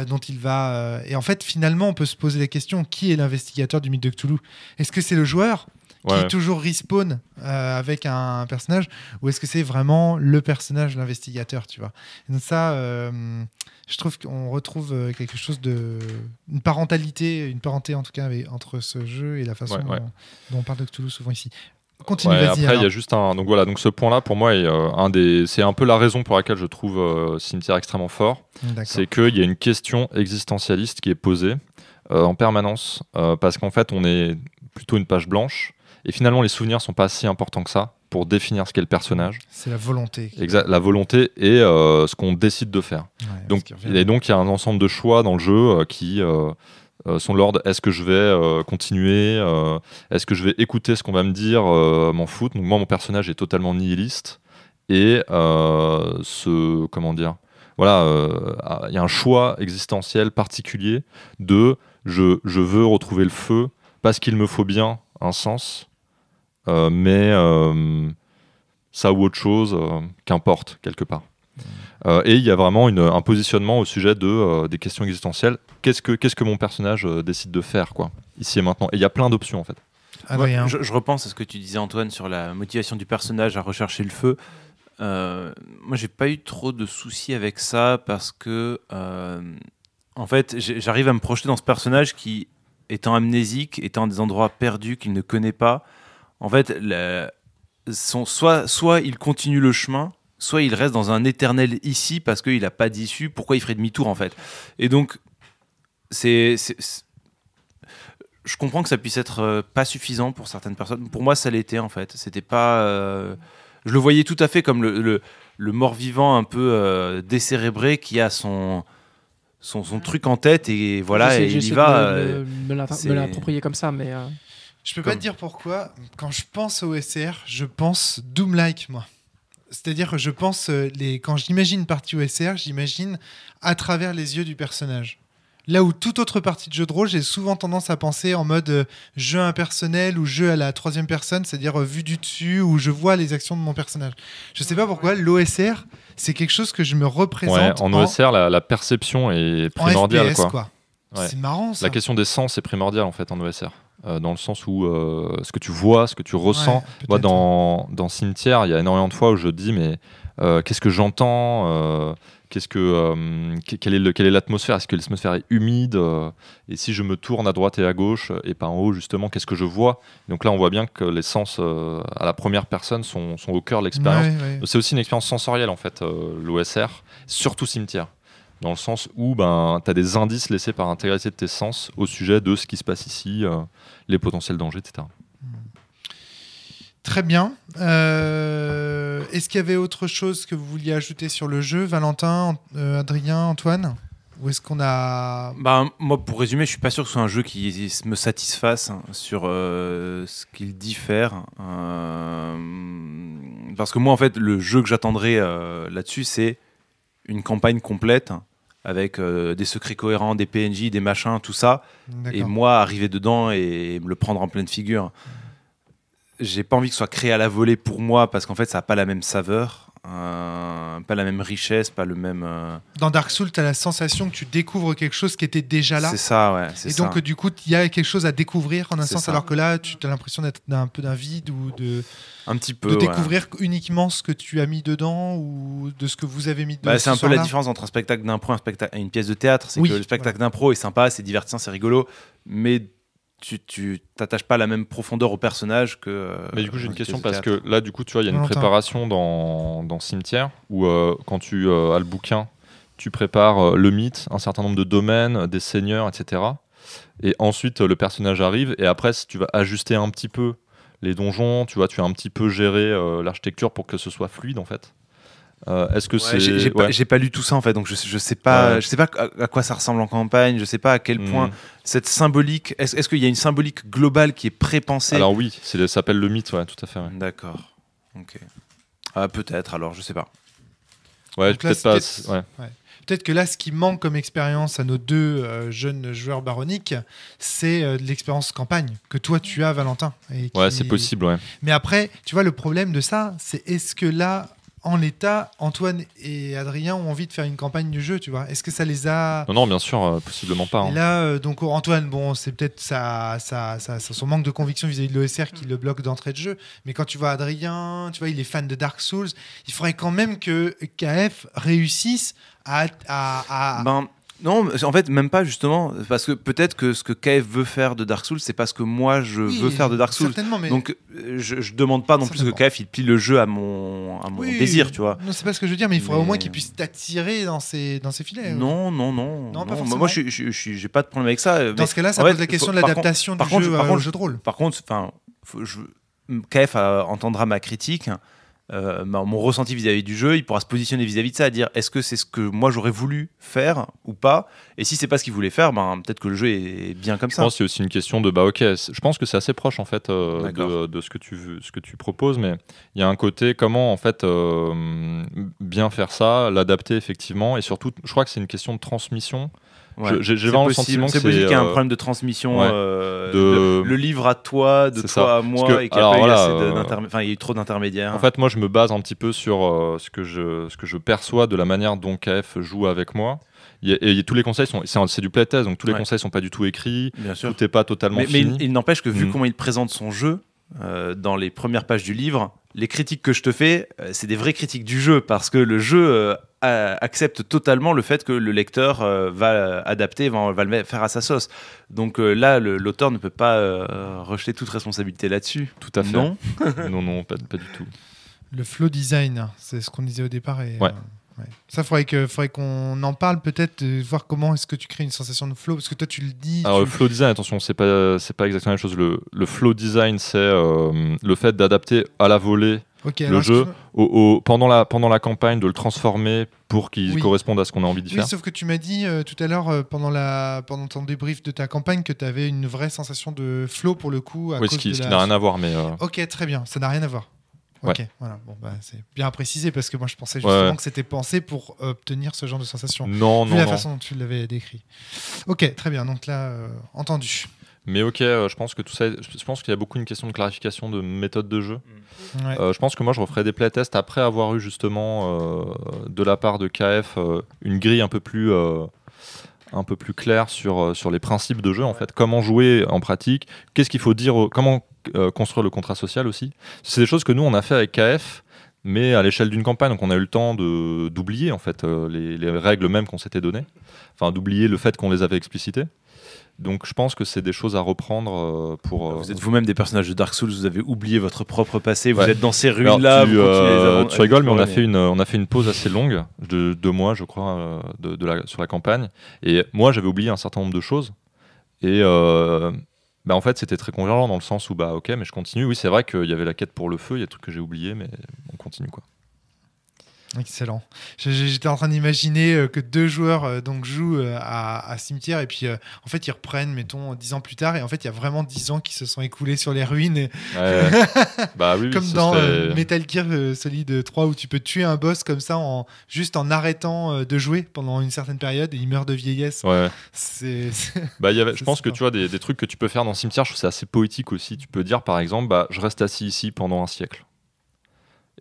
dont il va... Et en fait, finalement, on peut se poser la question, qui est l'investigateur du mythe de Cthulhu ? Est-ce que c'est le joueur qui toujours respawn avec un personnage, ou est-ce que c'est vraiment le personnage, l'investigateur, tu vois ? Et donc ça, je trouve qu'on retrouve quelque chose une parenté en tout cas entre ce jeu et la façon dont on parle de Cthulhu souvent ici. Continue, vas-y.
Après, il y a juste donc voilà, donc ce point-là pour moi est c'est un peu la raison pour laquelle je trouve Cimetière extrêmement fort.
D'accord.
C'est qu'il y a une question existentialiste qui est posée en permanence parce qu'en fait, on est plutôt une page blanche et finalement les souvenirs sont pas si importants que ça pour définir ce qu'est le personnage.
C'est la volonté.
Exact, la volonté et ce qu'on décide de faire.
Ouais,
Donc il y a un ensemble de choix dans le jeu qui sont de l'ordre, est-ce que je vais continuer, est-ce que je vais écouter ce qu'on va me dire, m'en foutre. Donc moi, mon personnage est totalement nihiliste et comment dire, voilà, il y a un choix existentiel particulier de je veux retrouver le feu parce qu'il me faut bien un sens, mais ça ou autre chose, qu'importe quelque part. Et il y a vraiment un positionnement au sujet des questions existentielles. Qu'est-ce que mon personnage décide de faire, quoi, ici et maintenant. Et il y a plein d'options, en fait.
Adrien.
Je repense à ce que tu disais, Antoine, sur la motivation du personnage à rechercher le feu. Moi, j'ai pas eu trop de soucis avec ça parce que, en fait, j'arrive à me projeter dans ce personnage qui, étant amnésique, étant dans des endroits perdus qu'il ne connaît pas, en fait, soit il continue le chemin, soit il reste dans un éternel ici parce qu'il n'a pas d'issue. Pourquoi il ferait demi-tour, en fait ? Et donc, je comprends que ça puisse être pas suffisant pour certaines personnes. Pour moi, ça l'était, en fait. C'était pas... je le voyais tout à fait comme le mort-vivant un peu décérébré qui a son truc en tête et voilà, et il y va.
Me l'approprier comme ça, mais...
Je peux pas te dire pourquoi. Quand je pense au OSR, je pense Doom-like, moi. C'est-à-dire que je pense, quand j'imagine une partie OSR, j'imagine à travers les yeux du personnage. Là où toute autre partie de jeu de rôle, j'ai souvent tendance à penser en mode jeu impersonnel ou jeu à la troisième personne, c'est-à-dire vue du dessus, où je vois les actions de mon personnage. Je sais pas pourquoi, l'OSR, c'est quelque chose que je me représente
en OSR, la perception est primordiale.
En FPS, quoi.
Ouais.
C'est marrant, ça.
La question des sens est primordiale, en fait, en OSR. Dans le sens où ce que tu vois, ce que tu ressens. Moi, dans Cimetière, il y a énormément de fois où je dis, mais qu'est-ce que j'entends quelle est l'atmosphère ? Est-ce que l'atmosphère est humide ? Et si je me tourne à droite et à gauche et pas en haut, justement, qu'est-ce que je vois ? Donc là, on voit bien que les sens à la première personne sont au cœur de l'expérience.
Ouais.
C'est aussi une expérience sensorielle, en fait, l'OSR, surtout Cimetière. Dans le sens où tu as des indices laissés par l'intégralité de tes sens au sujet de ce qui se passe ici, les potentiels dangers, etc.
Très bien. Est-ce qu'il y avait autre chose que vous vouliez ajouter sur le jeu, Valentin, Adrien, Antoine ? Ou est-ce qu'on a...
Moi, pour résumer, je suis pas sûr que ce soit un jeu qui me satisfasse sur ce qu'il diffère. Parce que moi, en fait, le jeu que j'attendrais là-dessus, c'est une campagne complète avec des secrets cohérents, des PNJ, des machins, tout ça.
D'accord.
Et moi, arriver dedans et me le prendre en pleine figure. J'ai pas envie que ce soit créé à la volée pour moi parce qu'en fait, ça n'a pas la même saveur. pas la même richesse, pas le même.
Dans Dark Souls, tu as la sensation que tu découvres quelque chose qui était déjà là.
C'est ça, ouais.
Et donc, du coup, il y a quelque chose à découvrir en un
C'est
sens,
ça.
alors que là, tu as l'impression d'être un peu d'un vide ou
Un petit peu.
de
ouais.
découvrir uniquement ce que tu as mis dedans ou de ce que vous avez mis dedans.
C'est un peu la différence entre un spectacle d'impro et une pièce de théâtre. C'est
Oui,
que le spectacle d'impro est sympa, c'est divertissant, c'est rigolo, mais tu t'attaches pas à la même profondeur au personnage que.
Mais du coup, j'ai une
une
question
pièce de
parce que là, du coup, tu vois, il y a une
Valentin.
préparation dans Cimetière où quand tu as le bouquin, tu prépares le mythe, un certain nombre de domaines, des seigneurs, etc. Et ensuite, le personnage arrive et après, si tu vas ajuster un petit peu les donjons, tu vois, tu as un petit peu géré l'architecture pour que ce soit fluide en fait. Est-ce que c'est.
J'ai pas lu tout ça en fait, donc je sais pas,
Ouais.
je sais pas à quoi ça ressemble en campagne, je sais pas à quel point cette symbolique. Est-ce qu'il y a une symbolique globale qui est pré-pensée?
Alors oui, ça s'appelle le mythe, ouais, tout à fait. Ouais,
D'accord. Ok. Ah, peut-être. Alors, je sais pas.
ouais
Donc là,
peut-être pas.
c'est
Ouais.
Peut-être que là, ce qui manque comme expérience à nos deux jeunes joueurs baroniques, c'est de l'expérience campagne que toi tu as, Valentin. Et
Ouais,
qui-
c'est possible, ouais.
Mais après, tu vois, le problème de ça, c'est est-ce que là, en l'état, Antoine et Adrien ont envie de faire une campagne du jeu, tu vois? Est-ce que ça les a...
Non, bien sûr, possiblement pas.
Et
Hein.
là, donc Antoine, bon, c'est peut-être son manque de conviction vis-à-vis de l'OSR qui le bloque d'entrée de jeu. Mais quand tu vois Adrien, tu vois, il est fan de Dark Souls. Il faudrait quand même que KF réussisse à...
Non, en fait, même pas justement, parce que peut-être que ce que KF veut faire de Dark Souls, c'est pas ce que moi je
Oui,
veux faire de Dark Souls.
certainement, mais...
Donc, je demande pas non plus que
Certainement.
KF il plie le jeu à mon
Oui,
désir, tu vois.
Non, c'est pas ce que je veux dire, mais il faudrait au
Mais-
moins qu'il puisse t'attirer dans ses filets.
Non.
pas forcément.
Moi, j'ai pas de problème avec ça.
Dans
mais
ce cas-là, ça
en
pose
fait,
la question
faut-
de
par
l'adaptation
par
du
contre,
jeu
par
au
contre,
jeu de rôle.
Par contre, KF entendra ma critique, mon ressenti vis-à-vis du jeu, il pourra se positionner vis-à-vis de ça, à dire est-ce que c'est ce que moi j'aurais voulu faire ou pas, et si c'est pas ce qu'il voulait faire, peut-être que le jeu est bien comme
Je
ça.
pense qu'il y a aussi une question de je pense que c'est assez proche en fait
D'accord.
de ce que tu proposes, mais il y a un côté comment en fait bien faire ça, l'adapter effectivement, et surtout je crois que c'est une question de transmission.
Ouais.
J'ai
C'est
vraiment le
possible,
sentiment que
c'est possible
c'est,
qu'il y ait un problème de transmission,
ouais,
le livre à toi, de
C'est
toi
ça.
à moi,
Parce que-
et qu'il n'y a
alors
pas eu
voilà,
il y a eu trop d'intermédiaires.
En fait, moi, je me base un petit peu sur ce que je perçois de la manière dont KF joue avec moi. Et tous les conseils c'est du playtest, donc tous les
Ouais.
conseils sont pas du tout écrits,
Bien sûr.
tout n'est pas totalement
Mais
fini.
il n'empêche que vu
Mm.
comment il présente son jeu dans les premières pages du livre, les critiques que je te fais, c'est des vraies critiques du jeu, parce que le jeu accepte totalement le fait que le lecteur va adapter, va le faire à sa sauce. Donc là, l'auteur ne peut pas rejeter toute responsabilité là-dessus.
Tout à fait.
Non.
non, pas du tout.
Le flow design, c'est ce qu'on disait au départ. Et,
Ouais.
ouais. Ça, faudrait qu'on en parle peut-être, de voir comment est-ce que tu crées une sensation de flow, parce que toi, tu le dis.
Alors, le flow design, attention, c'est pas exactement la même chose. Le flow design, c'est le fait d'adapter à la volée
Ok,
le
alors,
jeu
excuse-moi.
pendant la campagne, de le transformer pour qu'il
Oui.
corresponde à ce qu'on a envie d'y
Oui,
faire.
sauf que tu m'as dit tout à l'heure, pendant ton débrief de ta campagne, que tu avais une vraie sensation de flow pour le coup.
Oui, ce qui n'a rien à voir, mais
Ok, très bien, ça n'a rien à voir.
Ouais.
Ok, voilà. Bon, c'est bien à préciser parce que moi je pensais justement
Ouais.
que c'était pensé pour obtenir ce genre de sensation.
non,
Vu la
non.
façon dont tu l'avais décrit. Ok, très bien. Donc là, entendu.
Mais ok, je pense que tout ça, je pense qu'il y a beaucoup une question de clarification de méthode de jeu.
Ouais.
Je pense que moi, je referai des playtests après avoir eu justement de la part de KF une grille un peu plus claire sur les principes de jeu, en fait. Comment jouer en pratique, qu'est-ce qu'il faut dire, comment construire le contrat social aussi. C'est des choses que nous, on a fait avec KF, mais à l'échelle d'une campagne, donc on a eu le temps d'oublier en fait les règles mêmes qu'on s'était données, enfin d'oublier le fait qu'on les avait explicitées. Donc je pense que c'est des choses à reprendre pour...
Vous êtes vous-même des personnages de Dark Souls, vous avez oublié votre propre passé, vous
Ouais.
êtes dans ces
Alors,
ruines-là, vous continuez
tu rigoles, mais on a
explorer,
fait une pause assez longue, de 2 mois, je crois, sur la campagne. Et moi, j'avais oublié un certain nombre de choses. Et en fait, c'était très convergent dans le sens où, ok, mais je continue. Oui, c'est vrai qu'il y avait la quête pour le feu, il y a des trucs que j'ai oubliés, mais on continue, quoi.
Excellent. J'étais en train d'imaginer que 2 joueurs donc jouent à Cimetière et puis en fait ils reprennent, mettons, 10 ans plus tard et en fait il y a vraiment 10 ans qui se sont écoulés sur les ruines. Et
Ouais. Oui,
comme
ce
dans
serait-
Metal Gear Solid 3 où tu peux tuer un boss comme ça juste en arrêtant de jouer pendant une certaine période et il meurt de vieillesse.
Ouais.
C'est
Je
C'est
pense que
super.
tu vois des trucs que tu peux faire dans Cimetière, je trouve que c'est assez poétique aussi. Tu peux dire par exemple, je reste assis ici pendant un siècle.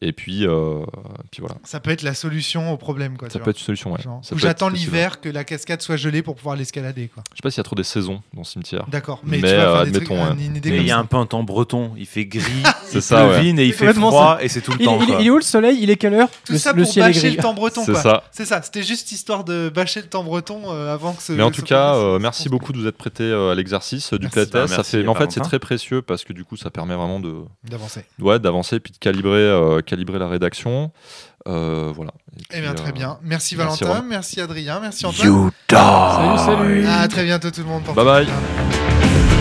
Et puis voilà.
Ça peut être la solution au problème, quoi.
Ça peut être une solution, ouais.
Genre,
Ça
ou
peut
j'attends
être possible.
l'hiver que la cascade soit gelée pour pouvoir l'escalader, quoi.
Je sais pas s'il y a trop des saisons dans ce cimetière.
D'accord,
Mais,
tu vas faire des
admettons,
trucs,
ouais.
une idée
Mais
comme
il y a
ça.
un peu un temps breton. Il fait gris,
C'est
il
ça, ouais.
pleuvine et il fait
Complètement
froid et c'est tout le temps. quoi.
Il est où le soleil? Il est quelle heure?
Tout ça
Le
pour
ciel est
bâcher
gris.
le temps breton,
C'est
quoi.
ça.
C'est ça, c'était juste histoire de bâcher le temps breton avant que ce.
Mais en tout
ce
cas,
podcast se
merci
construise.
beaucoup de vous être prêté à l'exercice du
Merci.
playtest. Ça
Merci,
fait, mais en fait, c'est
Valentin.
très précieux parce que du coup, ça permet vraiment
D'avancer.
d'avancer puis de calibrer la rédaction. Voilà. Et
Eh bien,
puis,
très bien. Merci
merci,
Valentin,
Romain.
merci Adrien, merci Antoine.
Salut, salut.
À très bientôt tout le monde.
Bye bye.
Portez-vous bien.